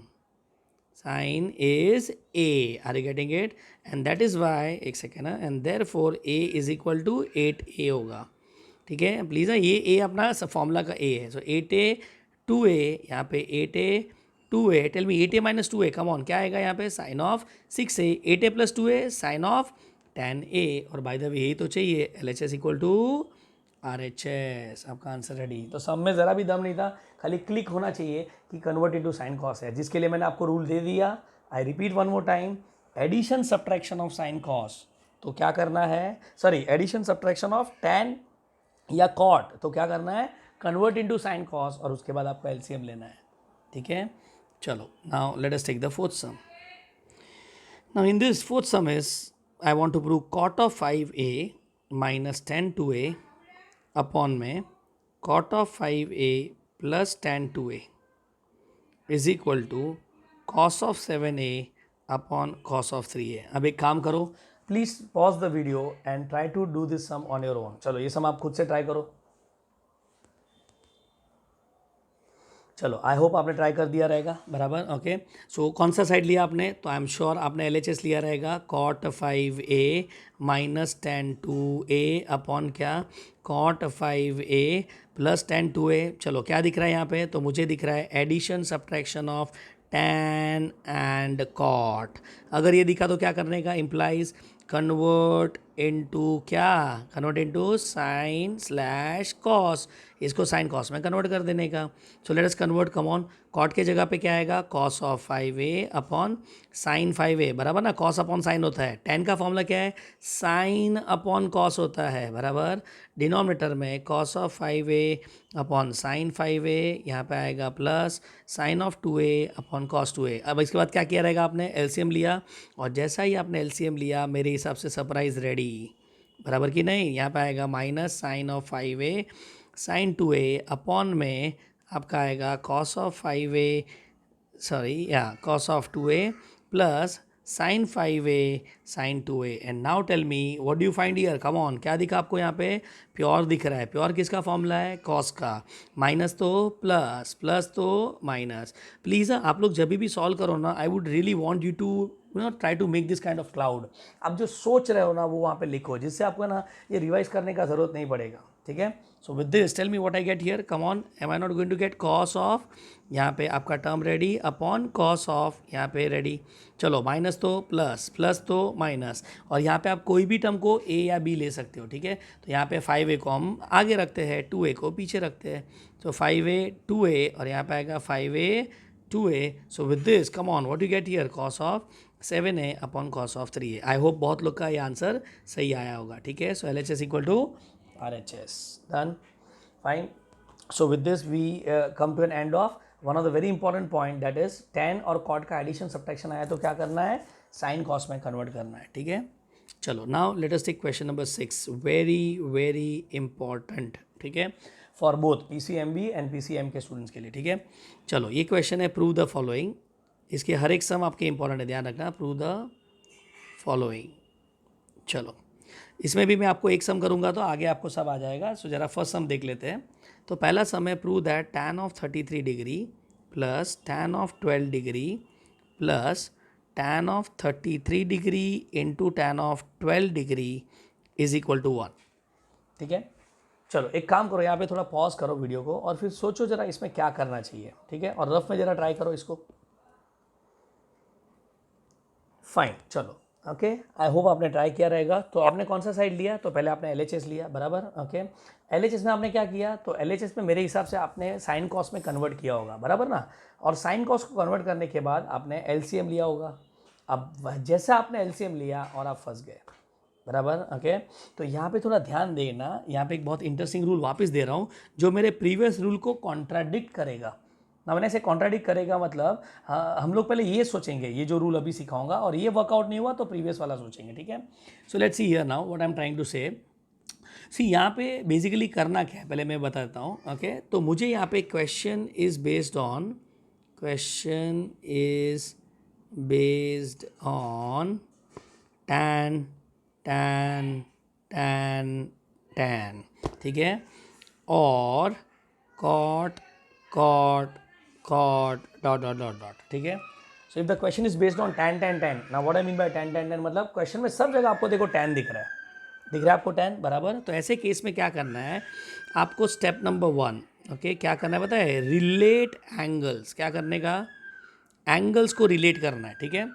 sine is a, are you getting it? And that is why, एक सेकेंड ना, and therefore a is equal to 8a होगा, ठीक है। प्लीज़, ये ए अपना फॉर्मूला का ए है। सो 8a 2a, यहाँ पे 8a 2a, tell me 8a minus 2a, come on, क्या आएगा यहाँ पे? Sine of 6a, 8a plus 2a sine of 10a, और बाय द वे यही तो चाहिए, LHS इक्वल टू RHS। आपका आंसर रेडी। तो सब में ज़रा भी दम नहीं था, खाली क्लिक होना चाहिए कि कन्वर्ट इनटू साइन कॉस है, जिसके लिए मैंने आपको रूल दे दिया। I repeat one more time, addition subtraction of sine cos, तो क्या करना है? Sorry, addition subtraction of tan या कॉट, तो क्या करना है? कन्वर्ट इनटू साइन कॉस, और उसके बाद आपको एलसीएम लेना है, ठीक है। चलो, now let us take the fourth sum. Now in this fourth sum is, I want to prove cot of 5a minus tan 2a upon में cot of 5a plus tan 2a is equal to cos of 7a upon cos of 3a। अब एक काम करो, please pause the video and try to do this sum on your own. चलो ये सम आप खुद से ट्राई करो। चलो, आई होप आपने ट्राई कर दिया रहेगा, बराबर, ओके। सो कौन सा साइड लिया आपने? तो आई एम श्योर आपने LHS लिया रहेगा, cot 5a minus tan 2a upon क्या? Cot 5a plus tan 2a। चलो, क्या दिख रहा है यहाँ पे? तो मुझे दिख रहा है addition subtraction of tan and cot. अगर ये दिखा तो क्या करने का? इम्प्लाइज कन्वर्ट इनटू क्या? Convert into sine slash cos, इसको साइन कॉस में कन्वर्ट कर देने का। So let us convert, come on, cot के जगह पे क्या आएगा? Cos of 5a upon sine 5a, बराबर ना? कॉस अपॉन साइन होता है, tan का फॉर्मूला क्या है? साइन अपॉन कॉस होता है, बराबर। डिनोमिनेटर में cos of 5a upon sine 5a, यहाँ पे आएगा plus sine of 2a upon cos 2a। अब इसके बाद क्या किया रहेगा? आपने एलसीएम लिया, और जैसा ही आपने एलसीएम लिया, मेरे हिसाब से सरप्राइज रेडी, बराबर कि नहीं? यहाँ पे आएगा minus sine of 5a sine 2a upon में आपका आएगा कॉस ऑफ 5a, सॉरी या cos of 2a plus sine 5a sine 2a। And now tell me what do you find here? Come on, क्या दिखा आपको यहाँ पे? प्योर दिख रहा है। प्योर किसका फॉर्मूला है? कॉस का। माइनस तो प्लस, प्लस तो माइनस। प्लीज़ आप लोग जब भी सॉल्व करो ना, I would really want you to try to make this kind of cloud. आप जो सोच रहे हो ना, वो वहाँ पे लिखो, जिससे आपको ना ये रिवाइज करने का ज़रूरत नहीं पड़ेगा, ठीक है। So with this tell me what I get here, come on, am I not going to get cos of, यहाँ पे आपका term ready, upon cos of, यहाँ पे रेडी। चलो, माइनस तो प्लस, प्लस तो माइनस, और यहाँ पे आप कोई भी टर्म को a या b ले सकते हो, ठीक है। तो यहाँ पे 5a को हम आगे रखते हैं, 2a को पीछे रखते हैं, तो 5a 2a, और यहाँ पे आएगा 5a 2a। So with this come on, what you get here? Cos of 7a upon cos of 3a। I hope बहुत लोग का ये आंसर सही आया होगा, ठीक है। So LHS equal to RHS, done. Fine. So with this we come to an end of one of the very important point, that is tan और cot का एडिशन सब्ट्रैक्शन आया तो क्या करना है, साइन कॉस में कन्वर्ट करना है. ठीक है, चलो now let us take question number 6, very very important. ठीक है, for both PCMB and PCM के स्टूडेंट्स के लिए. ठीक है, चलो ये क्वेश्चन है, प्रूव द फॉलोइंग. इसके हर एक सम आपके इंपॉर्टेंट है, ध्यान रखना, प्रूव द फॉलोइंग. चलो इसमें भी मैं आपको एक सम करूंगा तो आगे आपको सब आ जाएगा. सो जरा फर्स्ट सम देख लेते हैं. तो पहला सम है, prove that tan of 33 degree plus tan of 12 degree plus tan of 33 degree into tan of 12 degree is equal to 1. ठीक है, चलो एक काम करो, यहाँ पे थोड़ा पॉज करो वीडियो को और फिर सोचो जरा इसमें क्या करना चाहिए. ठीक है, और रफ में जरा ट्राई करो इसको. फाइन, चलो ओके, आई होप आपने ट्राई किया रहेगा. तो आपने कौन सा साइड लिया, तो पहले आपने LHS लिया, बराबर. ओके, LHS में आपने क्या किया, तो LHS में मेरे हिसाब से आपने साइन कॉस में कन्वर्ट किया होगा, बराबर ना. और साइन कॉस को कन्वर्ट करने के बाद आपने LCM लिया होगा. अब जैसे आपने LCM लिया और आप फंस गए, बराबर. ओके, तो यहाँ पे थोड़ा ध्यान देना, यहाँ पे एक बहुत इंटरेस्टिंग रूल वापस दे रहा हूँ जो मेरे प्रीवियस रूल को कॉन्ट्राडिक्ट करेगा ना. मैंने ऐसे कॉन्ट्राडिक्ट करेगा मतलब हम लोग पहले ये सोचेंगे, ये जो रूल अभी सिखाऊंगा और ये वर्कआउट नहीं हुआ तो प्रीवियस वाला सोचेंगे. ठीक है, so let's see here now what I am trying to say. See यहाँ पे बेसिकली करना क्या है पहले मैं बताता हूँ. ओके, तो मुझे यहाँ पे question is based on tan tan tan tan. ठीक है, और cot cot cot dot dot dot dot. ठीक है, so if the question is based on tan tan tan, now what I mean by tan tan tan, मतलब question में सब जगह आपको देखो tan दिख रहा है आपको tan, बराबर. तो ऐसे केस में क्या करना है आपको, स्टेप नंबर 1. ओके, क्या करना है पता है, रिलेट एंगल्स. क्या करने का, एंगल्स को रिलेट करना है. ठीक है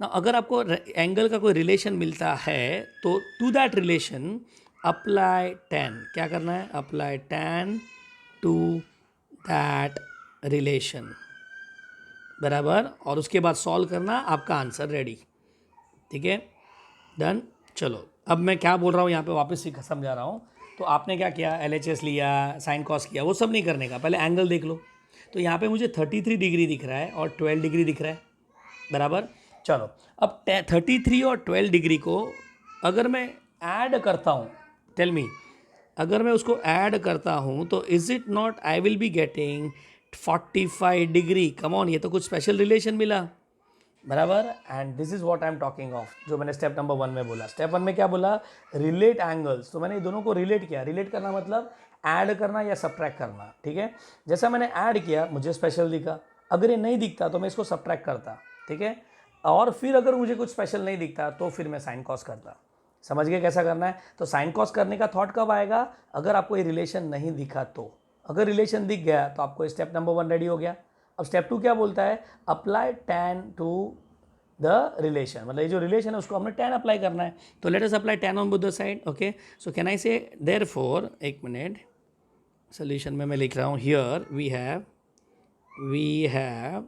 ना, अगर आपको एंगल का कोई रिलेशन मिलता है तो to that relation apply tan. क्या करना है, apply tan to that relation, बराबर. और उसके बाद सॉल्व करना, आपका आंसर रेडी. ठीक है, डन. चलो अब मैं क्या बोल रहा हूँ यहाँ पे वापस से समझा रहा हूँ. तो आपने क्या किया, LHS लिया, साइन कॉस किया, वो सब नहीं करने का, पहले एंगल देख लो. तो यहाँ पे मुझे 33 डिग्री दिख रहा है और 12 डिग्री दिख रहा है, बराबर. चलो अब 33 और 12 डिग्री को अगर मैं ऐड करता हूँ, टेल मी, अगर मैं उसको ऐड करता हूँ तो is it not I will be getting 45 degree. Come on, ये तो कुछ स्पेशल रिलेशन मिला, बराबर. And this is what I am talking of, जो मैंने स्टेप नंबर 1 में बोला. स्टेप 1 में क्या बोला, रिलेट एंगल्स. तो मैंने ये दोनों को रिलेट किया. रिलेट करना मतलब ऐड करना या सब्ट्रैक्ट करना. ठीक है, जैसा मैंने ऐड किया मुझे स्पेशल दिखा, अगर ये नहीं दिखता तो मैं इसको सब्ट्रैक्ट करता. ठीक है, और फिर अगर मुझे कुछ स्पेशल नहीं दिखता तो फिर मैं साइन कॉस करता. समझ गए कैसा करना है. तो साइन कॉस करने का थॉट कब आएगा, अगर आपको ये रिलेशन नहीं दिखा तो. अगर रिलेशन दिख गया तो आपको स्टेप नंबर 1 रेडी हो गया. अब स्टेप 2 क्या बोलता है, apply tan to the relation, मतलब ये जो रिलेशन है उसको हमने tan अप्लाई करना है. तो let us apply tan on both the side. Okay, so can I से देयरफॉर, एक मिनट, सोल्यूशन में मैं लिख रहा हूँ, here we have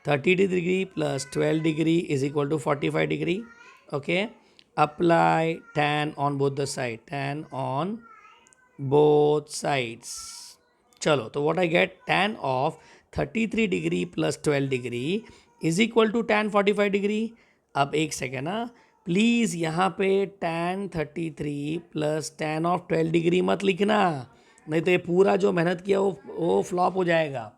30 degree plus 12 degree is equal to 45 degree. Okay, apply tan on both the side, tan on both sides. चलो, तो what I get, tan of 33 degree plus 12 degree is equal to tan 45 degree. अब एक second ना, please यहाँ पे tan 33 plus tan of 12 degree मत लिखना, नहीं तो ये पूरा जो मेहनत किया वो फ्लॉप हो जाएगा.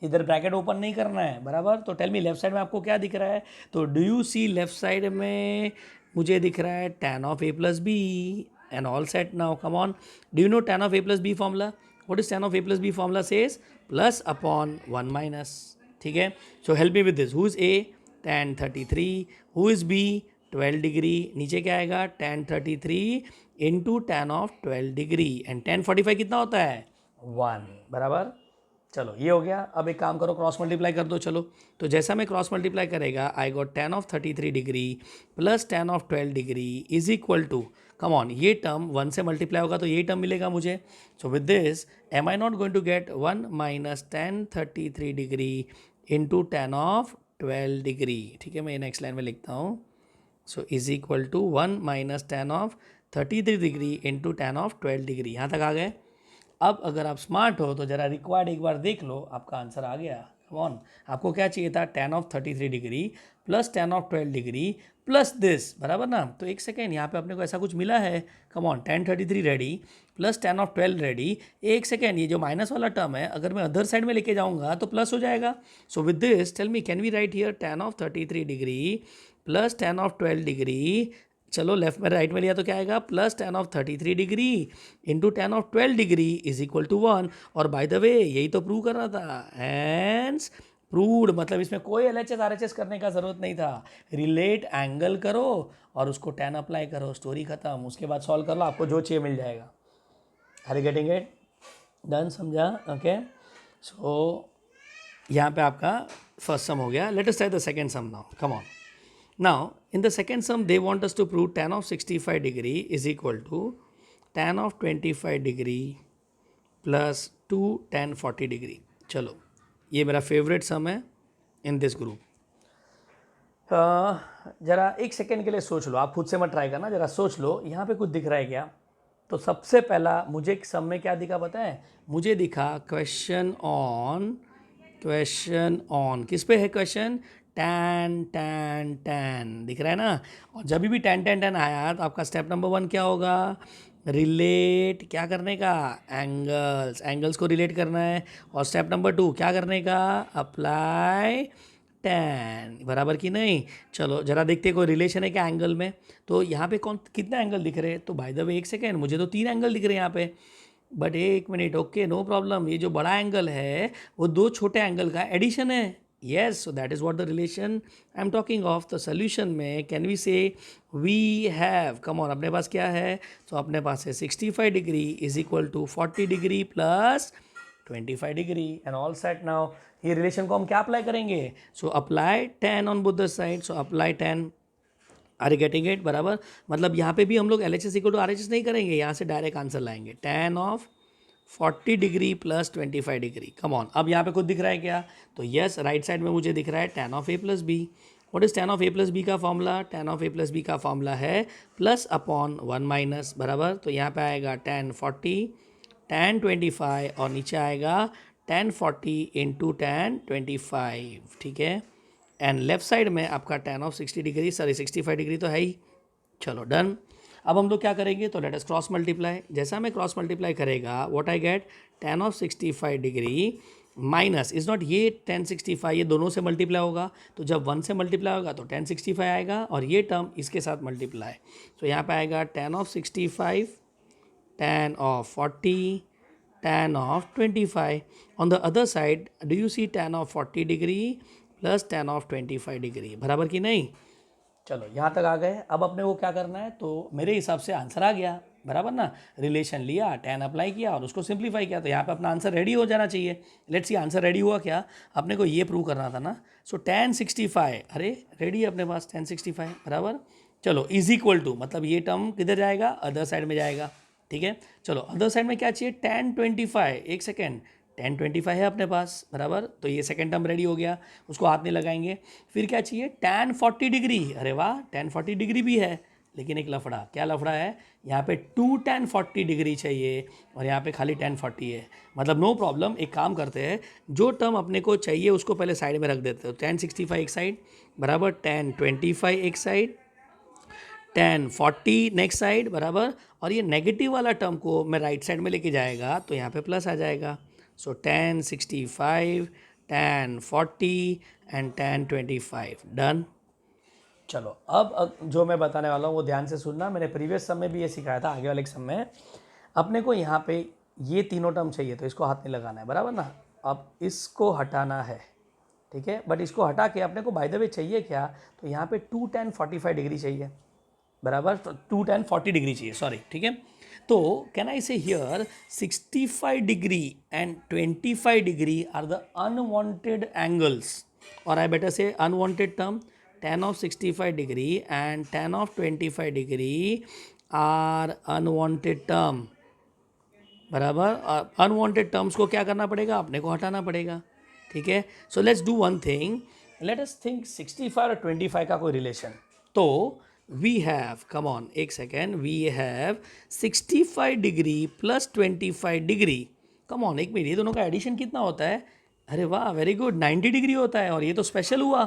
इधर ब्रैकेट ओपन नहीं करना है, बराबर. तो टेल मी, लेफ्ट साइड में आपको क्या दिख रहा है, तो do you see left side में मुझे दिख रहा है tan of a plus b and all set. Now come on, do you know tan of a plus B formula, what is tan of a plus B formula says plus upon 1 minus. ठीक है, so help me with this, who is a, tan 33, who is b, 12 degree, नीचे क्या आएगा, tan 33 into tan of 12 degree, and tan 45 कितना होता है, 1, बराबर. चलो ये हो गया. अब एक काम करो, क्रॉस मल्टीप्लाई कर दो. चलो, तो जैसा मैं क्रॉस मल्टीप्लाई करेगा, I got tan of 33 degree plus tan of 12 degree is equal to, come on, ये टर्म 1 से मल्टीप्लाई होगा तो ये टर्म मिलेगा मुझे. So with this am I not going to get 1 minus tan 33 degree into tan of 12 degree. ठीक है, मैं नेक्स्ट लाइन में लिखता हूँ. So is equal to 1 minus tan of 33 degree into tan of 12 degree. यहाँ तक आ गए. अब अगर आप स्मार्ट हो तो ज़रा रिक्वायर्ड एक बार देख लो, आपका आंसर आ गया। कम ऑन, आपको क्या चाहिए था, tan of 33 degree plus tan of 12 degree plus this, बराबर ना। तो एक सेकेंड, यहाँ पे अपने को ऐसा कुछ मिला है। Come on, tan 33 ready plus tan of 12 ready. एक सेकेंड, ये जो माइनस वाला टर्म है अगर मैं अदर साइड में लेके जाऊँगा तो प्लस हो जाएगा। So with this tell me, can we write here tan of 33 degree plus tan of 12 degree. चलो लेफ्ट में राइट में लिया तो क्या आएगा, plus tan of 33 degree into tan of 12 degree is equal to 1। और बाय द वे यही तो प्रूव करना था, हैंस प्रूव्ड। मतलब इसमें कोई LHS RHS करने का ज़रूरत नहीं था। रिलेट एंगल करो और उसको tan अप्लाई करो, स्टोरी खत्म। उसके बाद सॉल्व कर लो, आपको जो चाहिए मिल जाएगा। Are you getting it? Done, समझा? ओके, सो यहाँ पे आपका फर्स्ट सम हो गया। Let us try the second sum now, come on. Now, in the second sum, they want us to prove tan of 65 degree is equal to tan of 25 degree plus 2 tan 40 degree. चलो, ये मेरा favourite सम है in this group. ज़रा एक second के लिए सोच लो, आप खुद से मत ट्राई करना, ज़रा सोच लो यहाँ पे कुछ दिख रहा है क्या। तो सबसे पहला मुझे एक सम में क्या दिखा पता है, मुझे दिखा क्वेश्चन ऑन किस पे है क्वेश्चन, टैन टैन टैन दिख रहा है ना। और जब भी टैन टैन टैन आया तो आपका स्टेप नंबर 1 क्या होगा, रिलेट क्या करने का, एंगल्स को रिलेट करना है। और स्टेप नंबर 2 क्या करने का, अप्लाई टैन, बराबर कि नहीं। चलो जरा देखते हैं कोई रिलेशन है क्या एंगल में। तो यहाँ पे कौन कितना एंगल दिख रहे हैं, तो बाय द वे एक सेकेंड, मुझे तो 3 एंगल दिख रहे हैं यहाँ पे। बट एक मिनट, ओके नो प्रॉब्लम, ये जो बड़ा एंगल है वो 2 छोटे एंगल का एडिशन है। yes, so that is what the relation I'm talking of. the solution में can we say we have, come on, अपने पास क्या है, तो अपने पास है 65 degree is equal to 40 degree plus 25 degree and all set. Now ये रिलेशन को हम क्या अप्लाई करेंगे, so apply tan on both the side, so apply tan, are getting it, बराबर। मतलब यहाँ पे भी हम लोग LHS इक्वल टू RHS नहीं करेंगे, यहाँ से डायरेक्ट आंसर लाएंगे, tan of 40 degree plus 25 degree. Come on, अब यहाँ पे कुछ दिख रहा है क्या, तो यस राइट साइड में मुझे दिख रहा है tan of a plus B. What is tan of a plus B का formula, tan of a plus B का फॉर्मूला है प्लस अपॉन 1 माइनस, बराबर। तो यहाँ पे आएगा tan 40 tan 25 और नीचे आएगा tan 40 इंटू tan 25, ठीक है। एंड लेफ्ट साइड में आपका tan of 60 degree, sorry 65 degree तो है ही। चलो डन। अब हम लोग क्या करेंगे, तो लेट अस क्रॉस मल्टीप्लाई। जैसा मैं क्रॉस मल्टीप्लाई करेगा what I get, tan of 65 degree minus is not ये tan 65, ये दोनों से मल्टीप्लाई होगा। तो जब 1 से मल्टीप्लाई होगा तो tan 65 आएगा और ये टर्म इसके साथ मल्टीप्लाई। तो यहाँ पे आएगा tan of 65 tan of 40 tan of 25। On the other side do you see tan of 40 degree plus tan of 25 degree, बराबर कि नहीं। चलो यहाँ तक आ गए। अब अपने को क्या करना है, तो मेरे हिसाब से आंसर आ गया, बराबर ना। रिलेशन लिया, tan अप्लाई किया और उसको सिंप्लीफाई किया, तो यहाँ पे अपना आंसर रेडी हो जाना चाहिए। लेट्स सी आंसर रेडी हुआ क्या, अपने को ये प्रूव करना था ना। सो tan 65, अरे रेडी है अपने पास tan 65, बराबर। चलो इज इक्वल टू, मतलब ये टर्म किधर जाएगा, अदर साइड में जाएगा, ठीक है। चलो अदर साइड में क्या चाहिए, tan 25, एक सेकेंड, tan 25 है अपने पास, बराबर। तो ये सेकेंड टर्म रेडी हो गया, उसको हाथ नहीं लगाएंगे। फिर क्या चाहिए, tan 40 डिग्री, अरे वाह tan 40 डिग्री भी है, लेकिन एक लफड़ा, क्या लफड़ा है, यहाँ पे 2 tan 40 डिग्री चाहिए और यहाँ पे खाली tan 40 है। मतलब नो प्रॉब्लम, एक काम करते हैं, जो टर्म अपने को चाहिए उसको पहले साइड में रख देते हो। tan 65 एक साइड, बराबर, tan 25 एक साइड, tan 40 नेक्स्ट साइड, बराबर। और ये नेगेटिव वाला टर्म को मैं राइट साइड में लेके जाएगा तो यहाँ पे प्लस आ जाएगा। सो tan 65 tan 40 and tan 25, done. चलो अब जो मैं बताने वाला हूँ वो ध्यान से सुनना। मैंने प्रीवियस सम में भी ये सिखाया था, आगे वाले सम में अपने को यहाँ पे ये तीनों टर्म चाहिए तो इसको हाथ नहीं लगाना है, बराबर ना। अब इसको हटाना है, ठीक है। बट इसको हटा के अपने को बाय द वे चाहिए क्या, तो यहाँ पे 2 tan 45 डिग्री चाहिए, बराबर। 2 tan 40 डिग्री चाहिए, सॉरी, ठीक है। तो can I say here 65 degree and 25 degree are the unwanted angles, और I better say unwanted term, tan of 65 degree and tan of 25 degree are unwanted term, बराबर। Unwanted terms को क्या करना पड़ेगा, अपने को हटाना पड़ेगा, ठीक है। So let's do one thing, let us think 65 और 25 का कोई रिलेशन। तो वी हैव, कम ऑन एक second, we have 65 degree plus 25 degree, come on एक मिनट, ये दोनों का एडिशन कितना होता है? अरे वाह, वेरी गुड, 90 डिग्री होता है, और ये तो स्पेशल हुआ,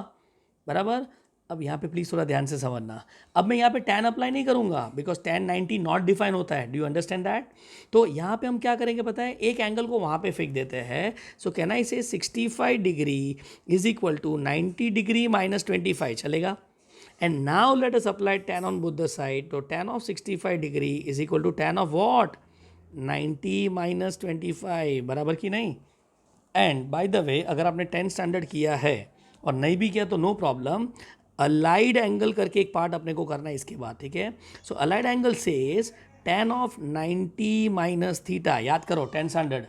बराबर। अब यहाँ पे प्लीज़ थोड़ा ध्यान से समझना, अब मैं यहाँ पे tan अप्लाई नहीं करूँगा बिकॉज tan 90 नॉट डिफाइन होता है, डू यू अंडरस्टैंड दैट? तो यहाँ पे हम क्या करेंगे पता है, एक एंगल को वहाँ पे फेंक देते हैं, so can I say 65 degree is equal to 90 degree minus 25, चलेगा? And now let us apply tan on both the side. So tan of 65 degree is equal to tan of what? 90 minus 25, बराबर की नहीं? And by the वे, अगर आपने 10 standard किया है और नहीं भी किया तो नो प्रॉब्लम, अलाइड एंगल करके एक पार्ट अपने को करना है इसके बाद, ठीक है? So allied angle says tan of 90 minus theta, याद करो 10 standard,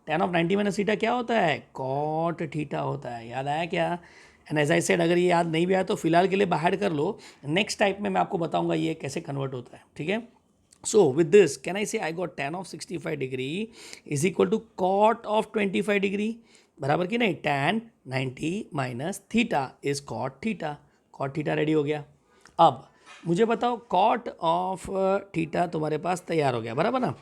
tan of 90 minus theta क्या होता है? कॉट थीटा होता है, याद आया क्या? एंड एज आई सेड, अगर ये याद नहीं भी आया तो फिलहाल के लिए बाहर कर लो, नेक्स्ट टाइप में मैं आपको बताऊंगा ये कैसे कन्वर्ट होता है, ठीक है? So with this, can I say I got tan of 65 degree is equal to cot of 25 degree, बराबर की नहीं? tan 90 minus theta is cot theta, cot theta ready हो गया। अब मुझे बताओ cot of theta तुम्हारे पास तैयार हो गया, बराबर ना?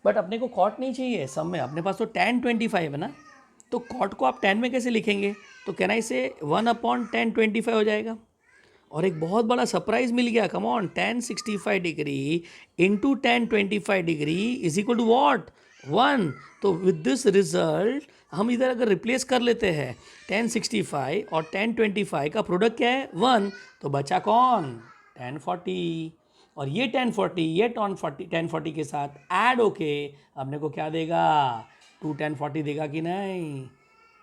बट अपने को cot नहीं चाहिए सम में, अपने पास तो tan 25 है ना, तो cot को आप tan में कैसे लिखेंगे? तो कैन आई से 1/tan 25 हो जाएगा। और एक बहुत बड़ा सरप्राइज मिल गया, come on, tan 65 degree into tan 25 degree is equal to what? 1। तो विद दिस रिजल्ट हम इधर अगर रिप्लेस कर लेते हैं tan 65 और tan 25 का प्रोडक्ट क्या है? 1। तो बचा कौन? tan 40। और ये tan 40 ये tan 40 के साथ ऐड होके अपने को क्या देगा? 2 tan 40 देगा कि नहीं?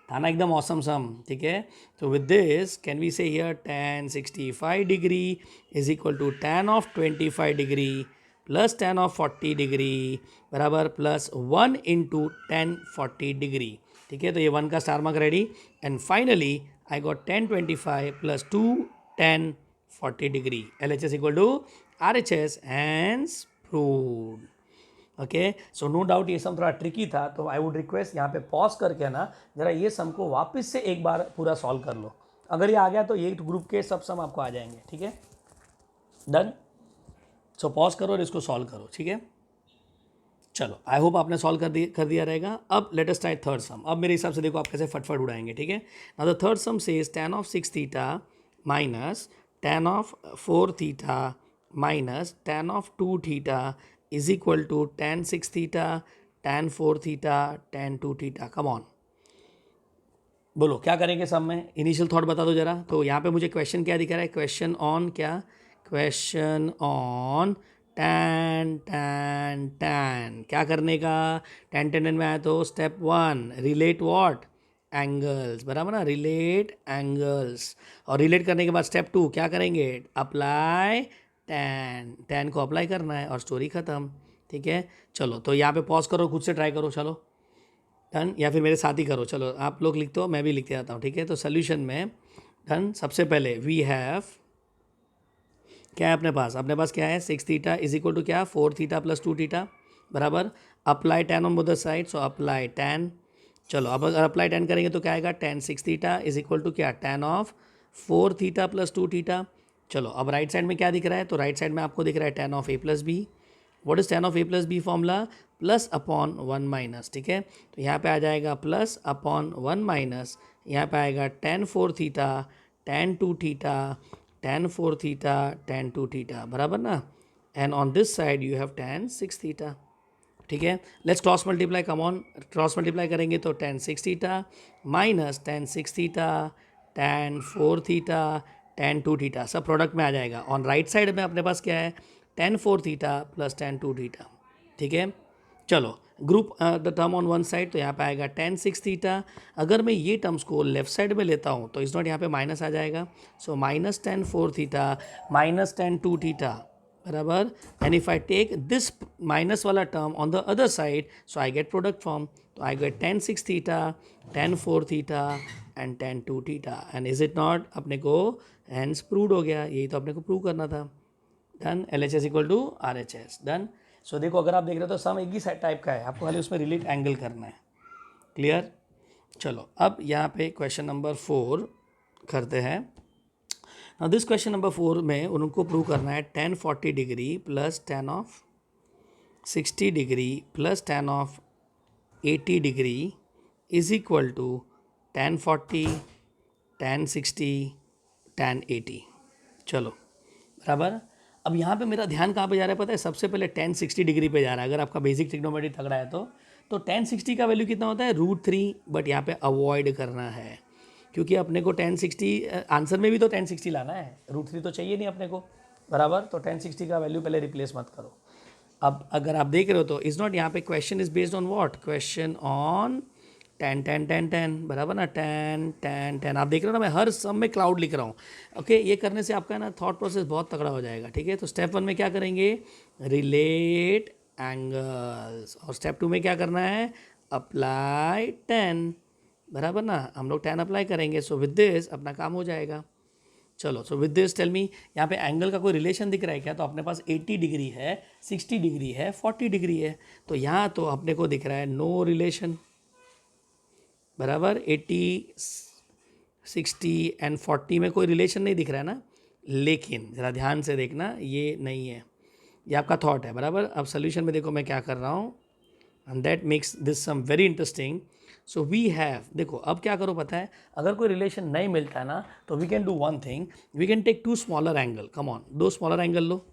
था ना एकदम ऑसम सम, ठीक है? तो with this can we say here tan 65 degree is equal to tan of 25 degree plus tan of 40 degree बराबर प्लस 1 इंटू tan 40 डिग्री, ठीक है? तो ये 1 का star mark ready, and finally I got tan 25 plus 2 tan 40 degree, LHS equal to RHS, hence proved. Okay, so no doubt ये sum थोड़ा tricky था, तो आई वुड रिक्वेस्ट यहाँ पे पॉज करके ना जरा ये सम को वापस से एक बार पूरा सॉल्व कर लो। अगर ये आ गया तो ये ग्रुप के सब सम आपको आ जाएंगे, ठीक है? डन। सो पॉज करो और इसको सॉल्व करो, ठीक है? चलो, आई होप आपने सॉल्व कर दिया रहेगा। अब late us try third sum. अब मेरे हिसाब से देखो आप कैसे फटफट उड़ाएंगे, ठीक है? Now the third sum says tan of 6 theta minus tan of 4 theta minus tan of 2 theta is equal to tan 6 theta tan 4 theta tan 2 theta. Come on, बोलो क्या करेंगे सब में? इनिशियल थॉट बता दो जरा। तो यहाँ पे मुझे क्वेश्चन क्या दिख रहा है? क्वेश्चन ऑन क्या? Question on tan tan tan, क्या करने का? tan tan में आया तो स्टेप 1 रिलेट व्हाट? एंगल्स, बराबर ना? Relate angles. और रिलेट करने के बाद स्टेप 2 क्या करेंगे? अप्लाई tan को अप्लाई करना है और स्टोरी ख़त्म, ठीक है? चलो, तो यहाँ पे पॉज करो, खुद से ट्राई करो, चलो डन, या फिर मेरे साथ ही करो, चलो आप लोग लिखते हो मैं भी लिखते जाता हूँ, ठीक है? तो सोल्यूशन में डन, सबसे पहले वी हैव क्या है अपने पास क्या है? 6 थीटा इज इक्वल टू क्या? 4 थीटा प्लस 2 थीटा, बराबर। Apply tan on both the side, so apply tan। चलो, अब अगर अप्लाई tan करेंगे तो क्या आएगा? tan 6 थीटा इज इक्वल टू क्या? tan of 4 theta plus 2 theta. चलो, अब राइट साइड में क्या दिख रहा है? तो राइट साइड में आपको दिख रहा है tan of a plus B. What is tan of a plus B formula? Plus upon 1 minus, ठीक है? तो यहाँ पे आ जाएगा प्लस अपॉन 1 माइनस, यहाँ पे आएगा tan 4 theta tan 2 theta tan 4 theta tan 2 theta, बराबर ना? And on this side you have tan 6 theta, ठीक है? Let's cross multiply, come on, cross multiply करेंगे तो tan 6 theta minus tan 6 theta tan 4 theta tan 2 theta सब product में आ जाएगा। ऑन राइट साइड में अपने पास क्या है? tan 4 theta plus tan 2 theta, ठीक है? चलो, group the term on one side, तो यहाँ पे आएगा tan 6 थीटा। अगर मैं ये टर्म्स को लेफ्ट साइड में लेता हूँ तो इस नॉट यहाँ पे माइनस आ जाएगा, so minus tan 4 theta minus tan 2 theta, बराबर। And if I take this minus वाला term on the other side, so I get product form, तो I get tan 6 theta tan 4 theta and tan 2 theta. And is it not? अपने को hence proved हो गया, यही तो अपने को प्रूव करना था। Done, LHS equal to RHS, done. So देखो, अगर आप देख रहे हो तो सम एक ही टाइप का है, आपको खाली उसमें रिलेट एंगल करना है, क्लियर? चलो, अब यहाँ पे क्वेश्चन नंबर 4 करते हैं। नाउ दिस क्वेश्चन नंबर 4 में उनको प्रूव करना है tan 40 degree plus tan of 60 degree plus tan of 80 degree is equal to tan 40 tan 60 tan 80। चलो बराबर। अब यहाँ पे मेरा ध्यान कहाँ पे जा रहा है पता है? सबसे पहले tan 60 डिग्री पे जा रहा है। अगर आपका बेसिक ट्रिग्नोमेट्री तगड़ा है तो tan 60 का वैल्यू कितना होता है? √3। बट यहाँ पे अवॉइड करना है क्योंकि अपने को tan 60 आंसर में भी तो tan 60 लाना है, √3 तो चाहिए नहीं अपने को, बराबर। तो tan 60 का वैल्यू पहले रिप्लेस मत करो। अब अगर आप देख रहे हो तो इज़ नॉट, यहाँ पे question is based on what? Question on tan tan tan tan, बराबर ना, tan tan tan। आप देख रहे हो ना, मैं हर सम में क्लाउड लिख रहा हूँ। ओके, ये करने से आपका ना थॉट प्रोसेस बहुत तगड़ा हो जाएगा। ठीक है, तो स्टेप 1 में क्या करेंगे? Relate angles. और स्टेप 2 में क्या करना है? अप्लाई tan, बराबर ना, हम लोग tan अप्लाई करेंगे। सो विद दिस अपना काम हो जाएगा। चलो, so with this tell me, यहाँ पे एंगल का कोई रिलेशन दिख रहा है क्या? तो अपने पास 80 डिग्री है, 60 डिग्री है, 40 डिग्री है। तो यहाँ तो अपने को दिख रहा है नो रिलेशन, बराबर। 80 60 एंड 40 में कोई रिलेशन नहीं दिख रहा है ना। लेकिन ज़रा ध्यान से देखना, ये नहीं है, ये आपका थॉट है, बराबर। अब सोल्यूशन में देखो मैं क्या कर रहा हूँ, and that makes this sum very interesting. So we have, देखो अब क्या करो पता है? अगर कोई रिलेशन नहीं मिलता है ना तो we can do one thing, we can take 2 smaller angle. Come on, 2 smaller angle लो,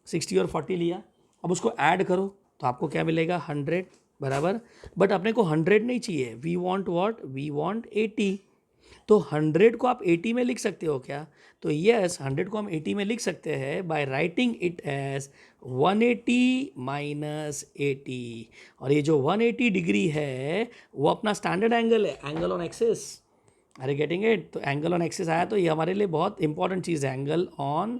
60 और 40 लिया। अब उसको ऐड करो तो आपको क्या मिलेगा? 100, बराबर। बट अपने को 100 नहीं चाहिए, we want what? We want 80। तो 100 को आप 80 में लिख सकते हो क्या? तो यस, 100 को हम 80 में लिख सकते हैं by writing it as 180 minus 80। और ये जो 180 डिग्री है वो अपना स्टैंडर्ड एंगल है, angle on axis. Are getting it? तो एंगल ऑन एक्सिस आया तो ये हमारे लिए बहुत इंपॉर्टेंट चीज़ है, एंगल ऑन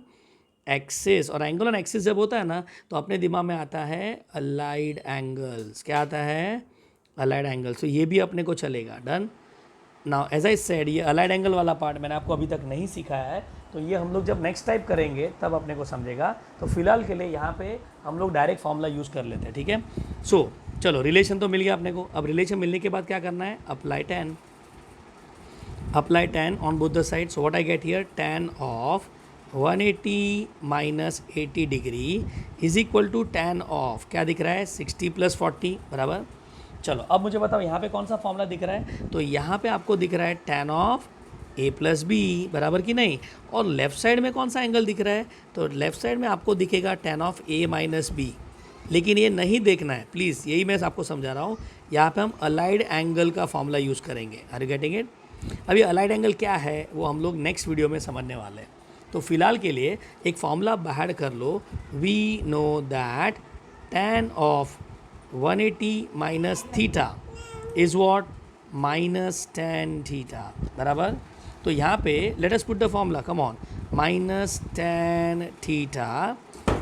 एक्सिस। और एंगल ऑन एक्सिस जब होता है ना तो अपने दिमाग में आता है अलाइड एंगल्स। क्या आता है? Allied angles. तो ये भी अपने को चलेगा। Done. Now as I said, ये अलाइड एंगल वाला पार्ट मैंने आपको अभी तक नहीं सिखाया है, तो ये हम लोग जब नेक्स्ट टाइप करेंगे तब अपने को समझेगा। तो फिलहाल के लिए यहाँ पे हम लोग डायरेक्ट फॉर्मूला यूज़ कर लेते हैं। ठीक है, सो चलो, रिलेशन तो मिल गया अपने को। अब रिलेशन मिलने के बाद क्या करना है? Apply tan, apply tan on both the side. So what I get here? tan of 180 minus 80 degree is equal to tan of, क्या दिख रहा है? 60 प्लस 40, बराबर। चलो अब मुझे बताओ यहाँ पे कौन सा फॉर्मूला दिख रहा है? तो यहाँ पे आपको दिख रहा है tan of a plus B, बराबर कि नहीं? और लेफ्ट साइड में कौन सा एंगल दिख रहा है? तो लेफ्ट साइड में आपको दिखेगा tan of a minus b. लेकिन ये नहीं देखना है प्लीज़, यही मैं आपको समझा रहा हूँ। यहाँ पे हम अलाइड एंगल का फॉर्मूला यूज़ करेंगे। Are you getting it? अभी अलाइड एंगल क्या है वो हम लोग नेक्स्ट वीडियो में समझने वाले हैं। तो फिलहाल के लिए एक फॉर्मूला बाहर कर लो। We know that tan of 180 minus theta is what? Minus tan theta, बराबर। तो यहाँ पे let us put the formula, come on. Minus tan theta,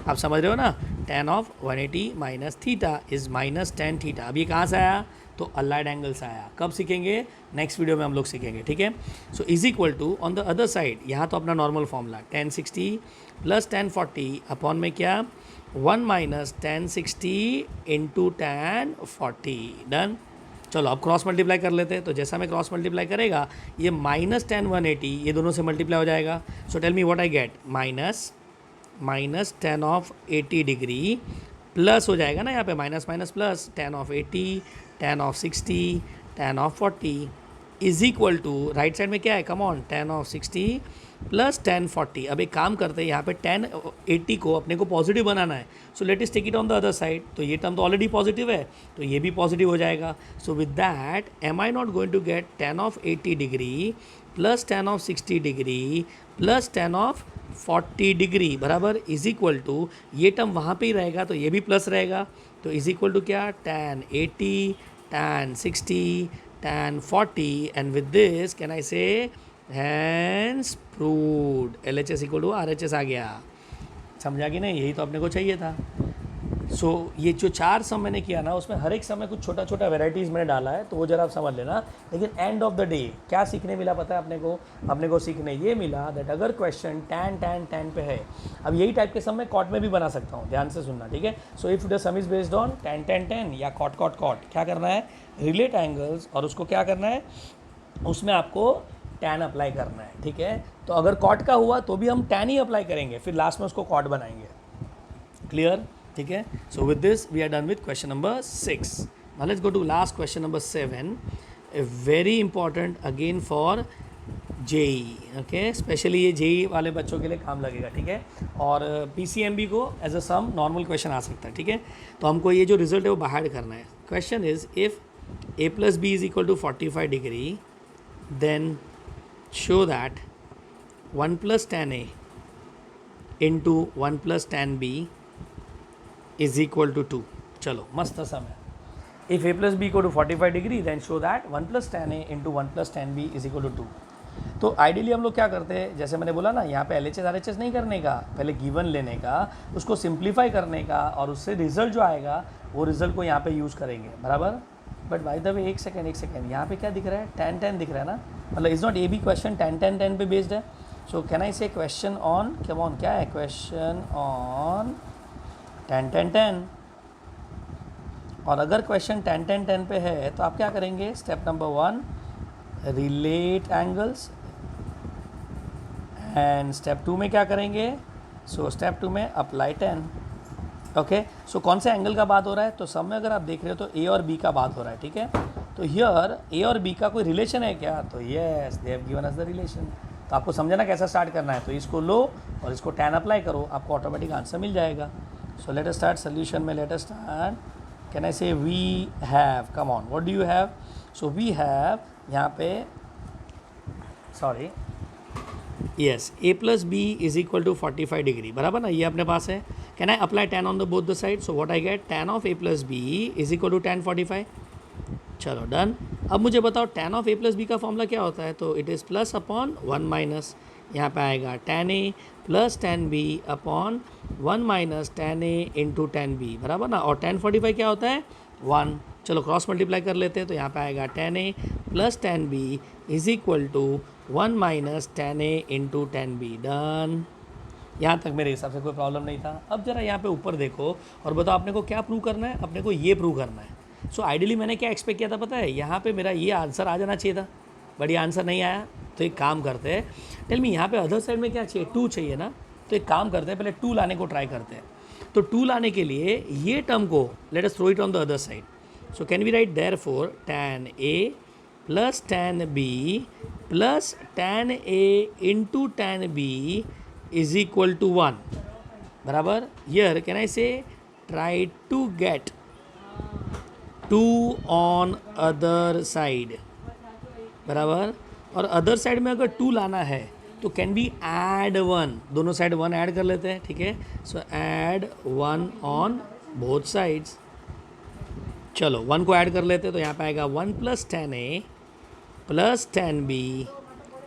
आप समझ रहे हो ना? tan of 180 minus theta is minus tan theta. अब ये कहाँ से आया? तो अलाइड एंगल से आया। कब सीखेंगे? नेक्स्ट वीडियो में हम लोग सीखेंगे। ठीक है, so is equal to on the other side, यहाँ तो अपना normal formula tan 60 plus tan 40 upon में क्या? 1 minus tan 60 into tan 40। Done. चलो अब क्रॉस मल्टीप्लाई कर लेते हैं। तो जैसा मैं क्रॉस मल्टीप्लाई करेगा, ये माइनस tan 180 ये दोनों से मल्टीप्लाई हो जाएगा। So tell me what I get? Minus tan of 80 degree plus हो जाएगा ना यहाँ पे, minus minus plus, tan of 80 tan of 60 tan of 40 is equal to, right side में क्या है? Come on, tan of 60 plus tan 40। अब एक काम करते हैं, यहाँ पे tan 80 को अपने को पॉजिटिव बनाना है। So let us take it on the other side. तो ये टर्म तो ऑलरेडी पॉजिटिव है तो ये भी पॉजिटिव हो जाएगा। So with that am I not going to get tan of 80 degree plus tan of 60 degree plus tan of 40 degree, बराबर, इज इक्वल टू, ये टर्म वहाँ पे ही रहेगा तो ये भी प्लस रहेगा। तो इज इक्वल टू क्या? tan 80 tan 60 tan 40 and with this can I say hence proved. LHS equal to RHS आ गया। समझा कि नहीं? यही तो अपने को चाहिए था। सो ये जो 4 सम मैंने किया ना, उसमें हर एक सम में कुछ छोटा छोटा वेराइटीज़ मैंने डाला है, तो वो जरा आप समझ लेना। लेकिन एंड ऑफ द डे क्या सीखने मिला पता है अपने को सीखने ये मिला दैट अगर क्वेश्चन tan पे है, अब यही टाइप के सम मैं कॉट में भी बना सकता हूँ, ध्यान से सुनना। ठीक है, so if the some is based on tan या कॉट, क्या करना है? Relate angles. और उसको क्या करना है? उसमें आपको tan अप्लाई करना है, ठीक है। तो अगर cot का हुआ तो भी हम tan ही अप्लाई करेंगे, फिर लास्ट में उसको cot बनाएंगे, क्लियर, ठीक है। So with this we are done with question number 6. Now let's go to last question number 7, a very important again for JEE, okay, specially ये जेई वाले बच्चों के लिए काम लगेगा, ठीक है। और पीसीएमबी को as a sum normal question आ सकता है, ठीक है। तो हमको ये जो रिजल्ट है वो बाहर करना है. Question is if a plus b is equal to 45 degree, then show that 1 plus tan a into 1 plus tan b is equal to 2. चलो मस्त सम है. If a plus b equal to 45 degree, then show that 1 plus tan a into 1 plus tan b is equal to 2. तो ideally हम लोग क्या करते हैं, जैसे मैंने बोला ना, यहाँ पे एल एच एस नहीं करने का, पहले गिवन लेने का, उसको सिंप्लीफाई करने का, और उससे रिजल्ट जो आएगा वो रिजल्ट को यहाँ पे यूज़ करेंगे, बराबर. बट बाय द वे एक सेकेंड यहाँ पे क्या दिख रहा है, tan दिख रहा है ना, मतलब is not a b question tan पे बेस्ड है. सो कैन आई से क्वेश्चन ऑन, कम ऑन, क्या है क्वेश्चन ऑन tan. और अगर क्वेश्चन tan पे है तो आप क्या करेंगे, step number 1 relate angles, and step 2 में क्या करेंगे, सो स्टेप 2 में अप्लाई tan. ओके, सो कौन से एंगल का बात हो रहा है, तो सब में अगर आप देख रहे हो तो ए और बी का बात हो रहा है, ठीक है. तो हियर ए और बी का कोई रिलेशन है क्या, तो yes, they have given us the relation. तो आपको समझना कैसा स्टार्ट करना है, तो इसको लो और इसको tan अप्लाई करो, आपको ऑटोमेटिक आंसर मिल जाएगा. So let us start solution में, let us start. Can I say we have, come on, what do you have, so we have यहाँ पे, sorry, yes, a plus B is equal to 45 degree, बराबर ना, ये अपने पास है. Can I apply tan on the both the side, so what I get, tan of a plus B is equal to tan 45. चलो done. अब मुझे बताओ tan of a plus B का फॉर्मूला क्या होता है, तो it is plus upon 1 minus, यहाँ पे आएगा tan a plus tan b upon 1 minus tan a into tan b, बराबर ना. और tan 45 क्या होता है, 1. चलो क्रॉस मल्टीप्लाई कर लेते हैं, तो यहाँ पे आएगा tan a plus tan b is equal to 1 minus tan a into tan b. Done. यहाँ तक मेरे हिसाब से कोई प्रॉब्लम नहीं था. अब जरा यहाँ पे ऊपर देखो और बताओ अपने को क्या प्रूव करना है, अपने को ये प्रूव करना है. सो आइडियली मैंने क्या एक्सपेक्ट किया था पता है, यहाँ पे मेरा ये आंसर आ जाना चाहिए था, बट ये आंसर नहीं आया. तो एक काम करते हैं, टेल मी यहाँ पे अदर साइड में क्या चाहिए, 2 चाहिए ना. तो एक काम करते हैं, पहले 2 लाने को ट्राई करते हैं. तो 2 लाने के लिए ये टर्म को let us throw it on the other side. So can we write therefore tan a plus tan b plus tan a into tan b is equal to 1, बराबर. Here can I say try to get 2 on other side, बराबर. और other side में अगर 2 लाना है तो can B Ed 1, दोनों side 1 add कर लेते हैं, ठीक है. सो ऐड 1 ऑन बोथ साइड्स. चलो 1 को ऐड कर लेते हैं, तो यहाँ पे आएगा 1 plus tan a plus tan b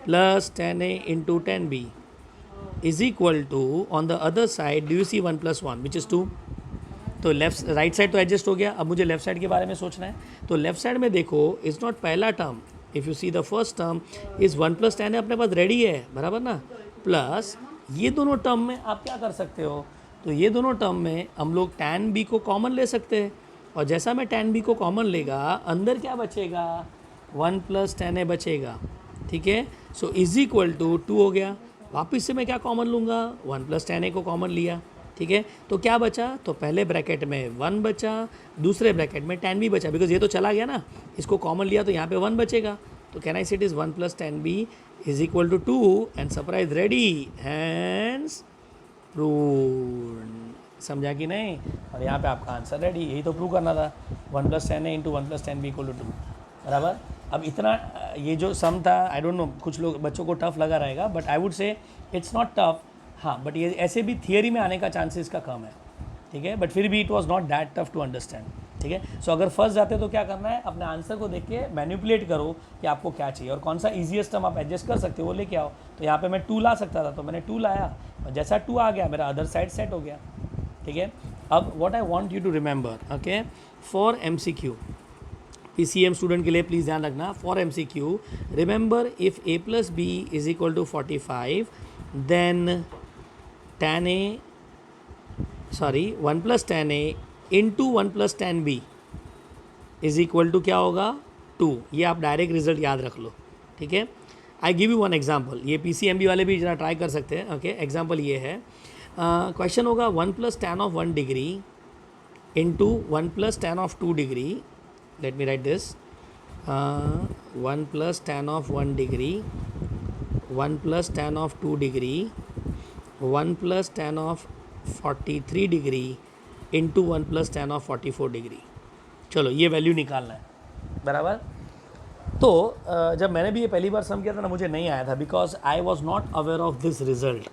plus tan a into tan b is equal to, on the other side do you see 1 plus 1 which is 2. तो लेफ्ट राइट साइड तो एडजस्ट हो गया. अब मुझे लेफ्ट साइड के बारे में सोचना है. तो लेफ्ट साइड में देखो, इज़ नॉट पहला term, if you see the first term is 1 plus tan है, अपने पास रेडी है, बराबर ना. प्लस ये दोनों टर्म में आप क्या कर सकते हो, तो ये दोनों टर्म में हम लोग tan b को कॉमन ले सकते हैं. और जैसा मैं tan b को कॉमन लेगा, अंदर क्या बचेगा, 1 प्लस tan a बचेगा, ठीक है. सो इज इक्वल टू 2 हो गया. वापस से मैं क्या कॉमन लूँगा, 1 प्लस tan a को कॉमन लिया, ठीक है. तो क्या बचा, तो पहले ब्रैकेट में 1 बचा, दूसरे ब्रैकेट में tan b बचा, बिकॉज ये तो चला गया ना, इसको कॉमन लिया तो यहाँ पे 1 बचेगा. तो can I say it is 1 plus tan b is equal to 2 and surprise ready, hence proved. समझा कि नहीं. और यहाँ पे आपका आंसर रेडी. यही तो प्रूव करना था, 1 plus tan a into 1 plus tan b equal to 2, बराबर. अब इतना ये जो सम था, आई डोंट नो, कुछ लोग बच्चों को टफ लगा रहेगा, but I would say it's not tough. हाँ, बट ये ऐसे भी थियरी में आने का चांसेस का कम है, ठीक है. बट फिर भी it was not that tough to understand, ठीक है. सो अगर फंस जाते तो क्या करना है, अपने आंसर को देख के मैनिपुलेट करो कि आपको क्या चाहिए और कौन सा ईजीएस्ट टर्म आप एडजस्ट कर सकते हो वो लेके आओ. तो यहाँ पे मैं 2 ला सकता था, तो मैंने 2 लाया, और जैसा 2 आ गया मेरा अदर साइड सेट हो गया, ठीक है. अब what I want you to remember, okay, for MCQ, PCM student के लिए प्लीज़ ध्यान रखना, for MCQ remember if a plus b is equal to 45, then tan a, sorry 1 plus tan a into 1 plus tan b is equal to क्या होगा, 2. ये आप direct result याद रख लो, ठीक है. I give you one example, ये PCMB वाले भी जरा ट्राई कर सकते हैं. ओके, एग्जाम्पल ये है, क्वेश्चन होगा 1 + tan of 1 degree into 1 + tan of 2 degree. Let me write this. 1 + tan of 1 degree, 1 + tan of 2 degree, 1 + tan of 43 degree into 1 + tan of 44 degree. चलो ये वैल्यू निकालना है, बराबर. तो जब मैंने भी ये पहली बार सम किया था ना, मुझे नहीं आया था because I was not aware of this result,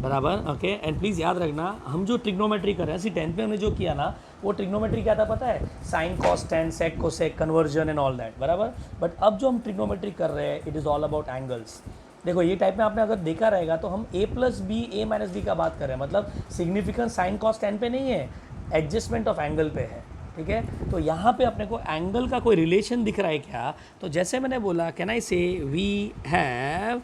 बराबर. ओके, एंड प्लीज़ याद रखना, हम जो ट्रिग्नोमेट्री कर रहे हैं, 10th में हमने जो किया ना, वो ट्रिग्नोमेट्री क्या था पता है, sine cos tan sec cosec conversion and all that, बराबर. बट अब जो हम ट्रिग्नोमेट्री कर रहे हैं, it is all about angles. देखो ये टाइप में आपने अगर देखा रहेगा तो हम a + b a - b का बात कर रहे हैं, मतलब सिग्निफिकेंस साइन कॉस टेन पे नहीं है, एडजस्टमेंट ऑफ एंगल पे है. ठीक है, तो यहाँ पे अपने को एंगल का कोई रिलेशन दिख रहा है क्या? तो जैसे मैंने बोला, can I say we have,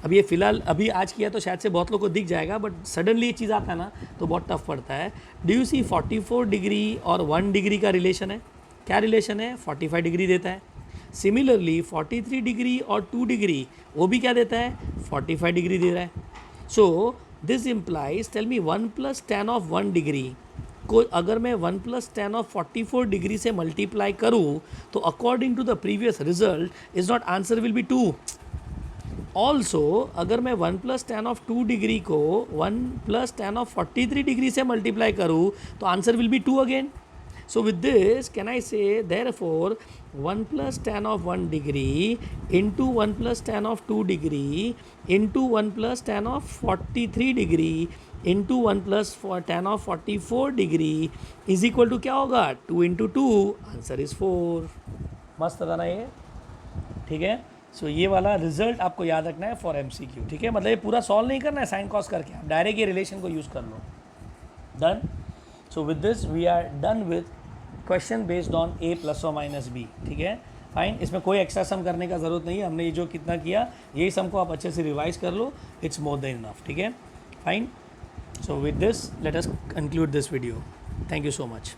अब ये फिलहाल अभी आज किया तो शायद से बहुत लोग को दिख जाएगा, बट सडनली ये चीज़ आता है ना तो बहुत टफ पड़ता है. डू यू सी 44 डिग्री और 1 डिग्री का रिलेशन है? क्या रिलेशन है? 45 डिग्री देता है. सिमिलरली 43 डिग्री और 2 डिग्री वो भी क्या देता है? 45 डिग्री दे रहा है. So this implies, tell me 1 + tan of 1 degree को अगर मैं 1 + tan of 44 डिग्री से मल्टीप्लाई करूँ तो according to the previous result is not answer will be 2. Also अगर मैं 1 + tan of 2 डिग्री को 1 + tan of 43 डिग्री से मल्टीप्लाई करूँ तो answer will be 2 again. So with this, can I say therefore 1 + tan of 1 degree into 1 + tan of 2 degree into 1 + tan of 43 degree into 1 + tan of 44 degree is equal to क्या होगा? 2 into 2, answer is 4. मस्त था ना ये? ठीक है, सो ये वाला रिजल्ट आपको याद रखना है फॉर MCQ. ठीक है, मतलब ये पूरा सॉल्व नहीं करना है साइन कॉस करके, आप डायरेक्ट ये रिलेशन को यूज़ कर लो. Done. So with this we are done with question based on a ± b. ठीक है, फाइन. इसमें कोई एक्स्ट्रा सम करने का ज़रूरत नहीं है, हमने ये जो कितना किया यही सम को आप अच्छे से रिवाइज कर लो, इट्स मोर देन इनफ. ठीक है, fine. So with this let us conclude this video. Thank you so much.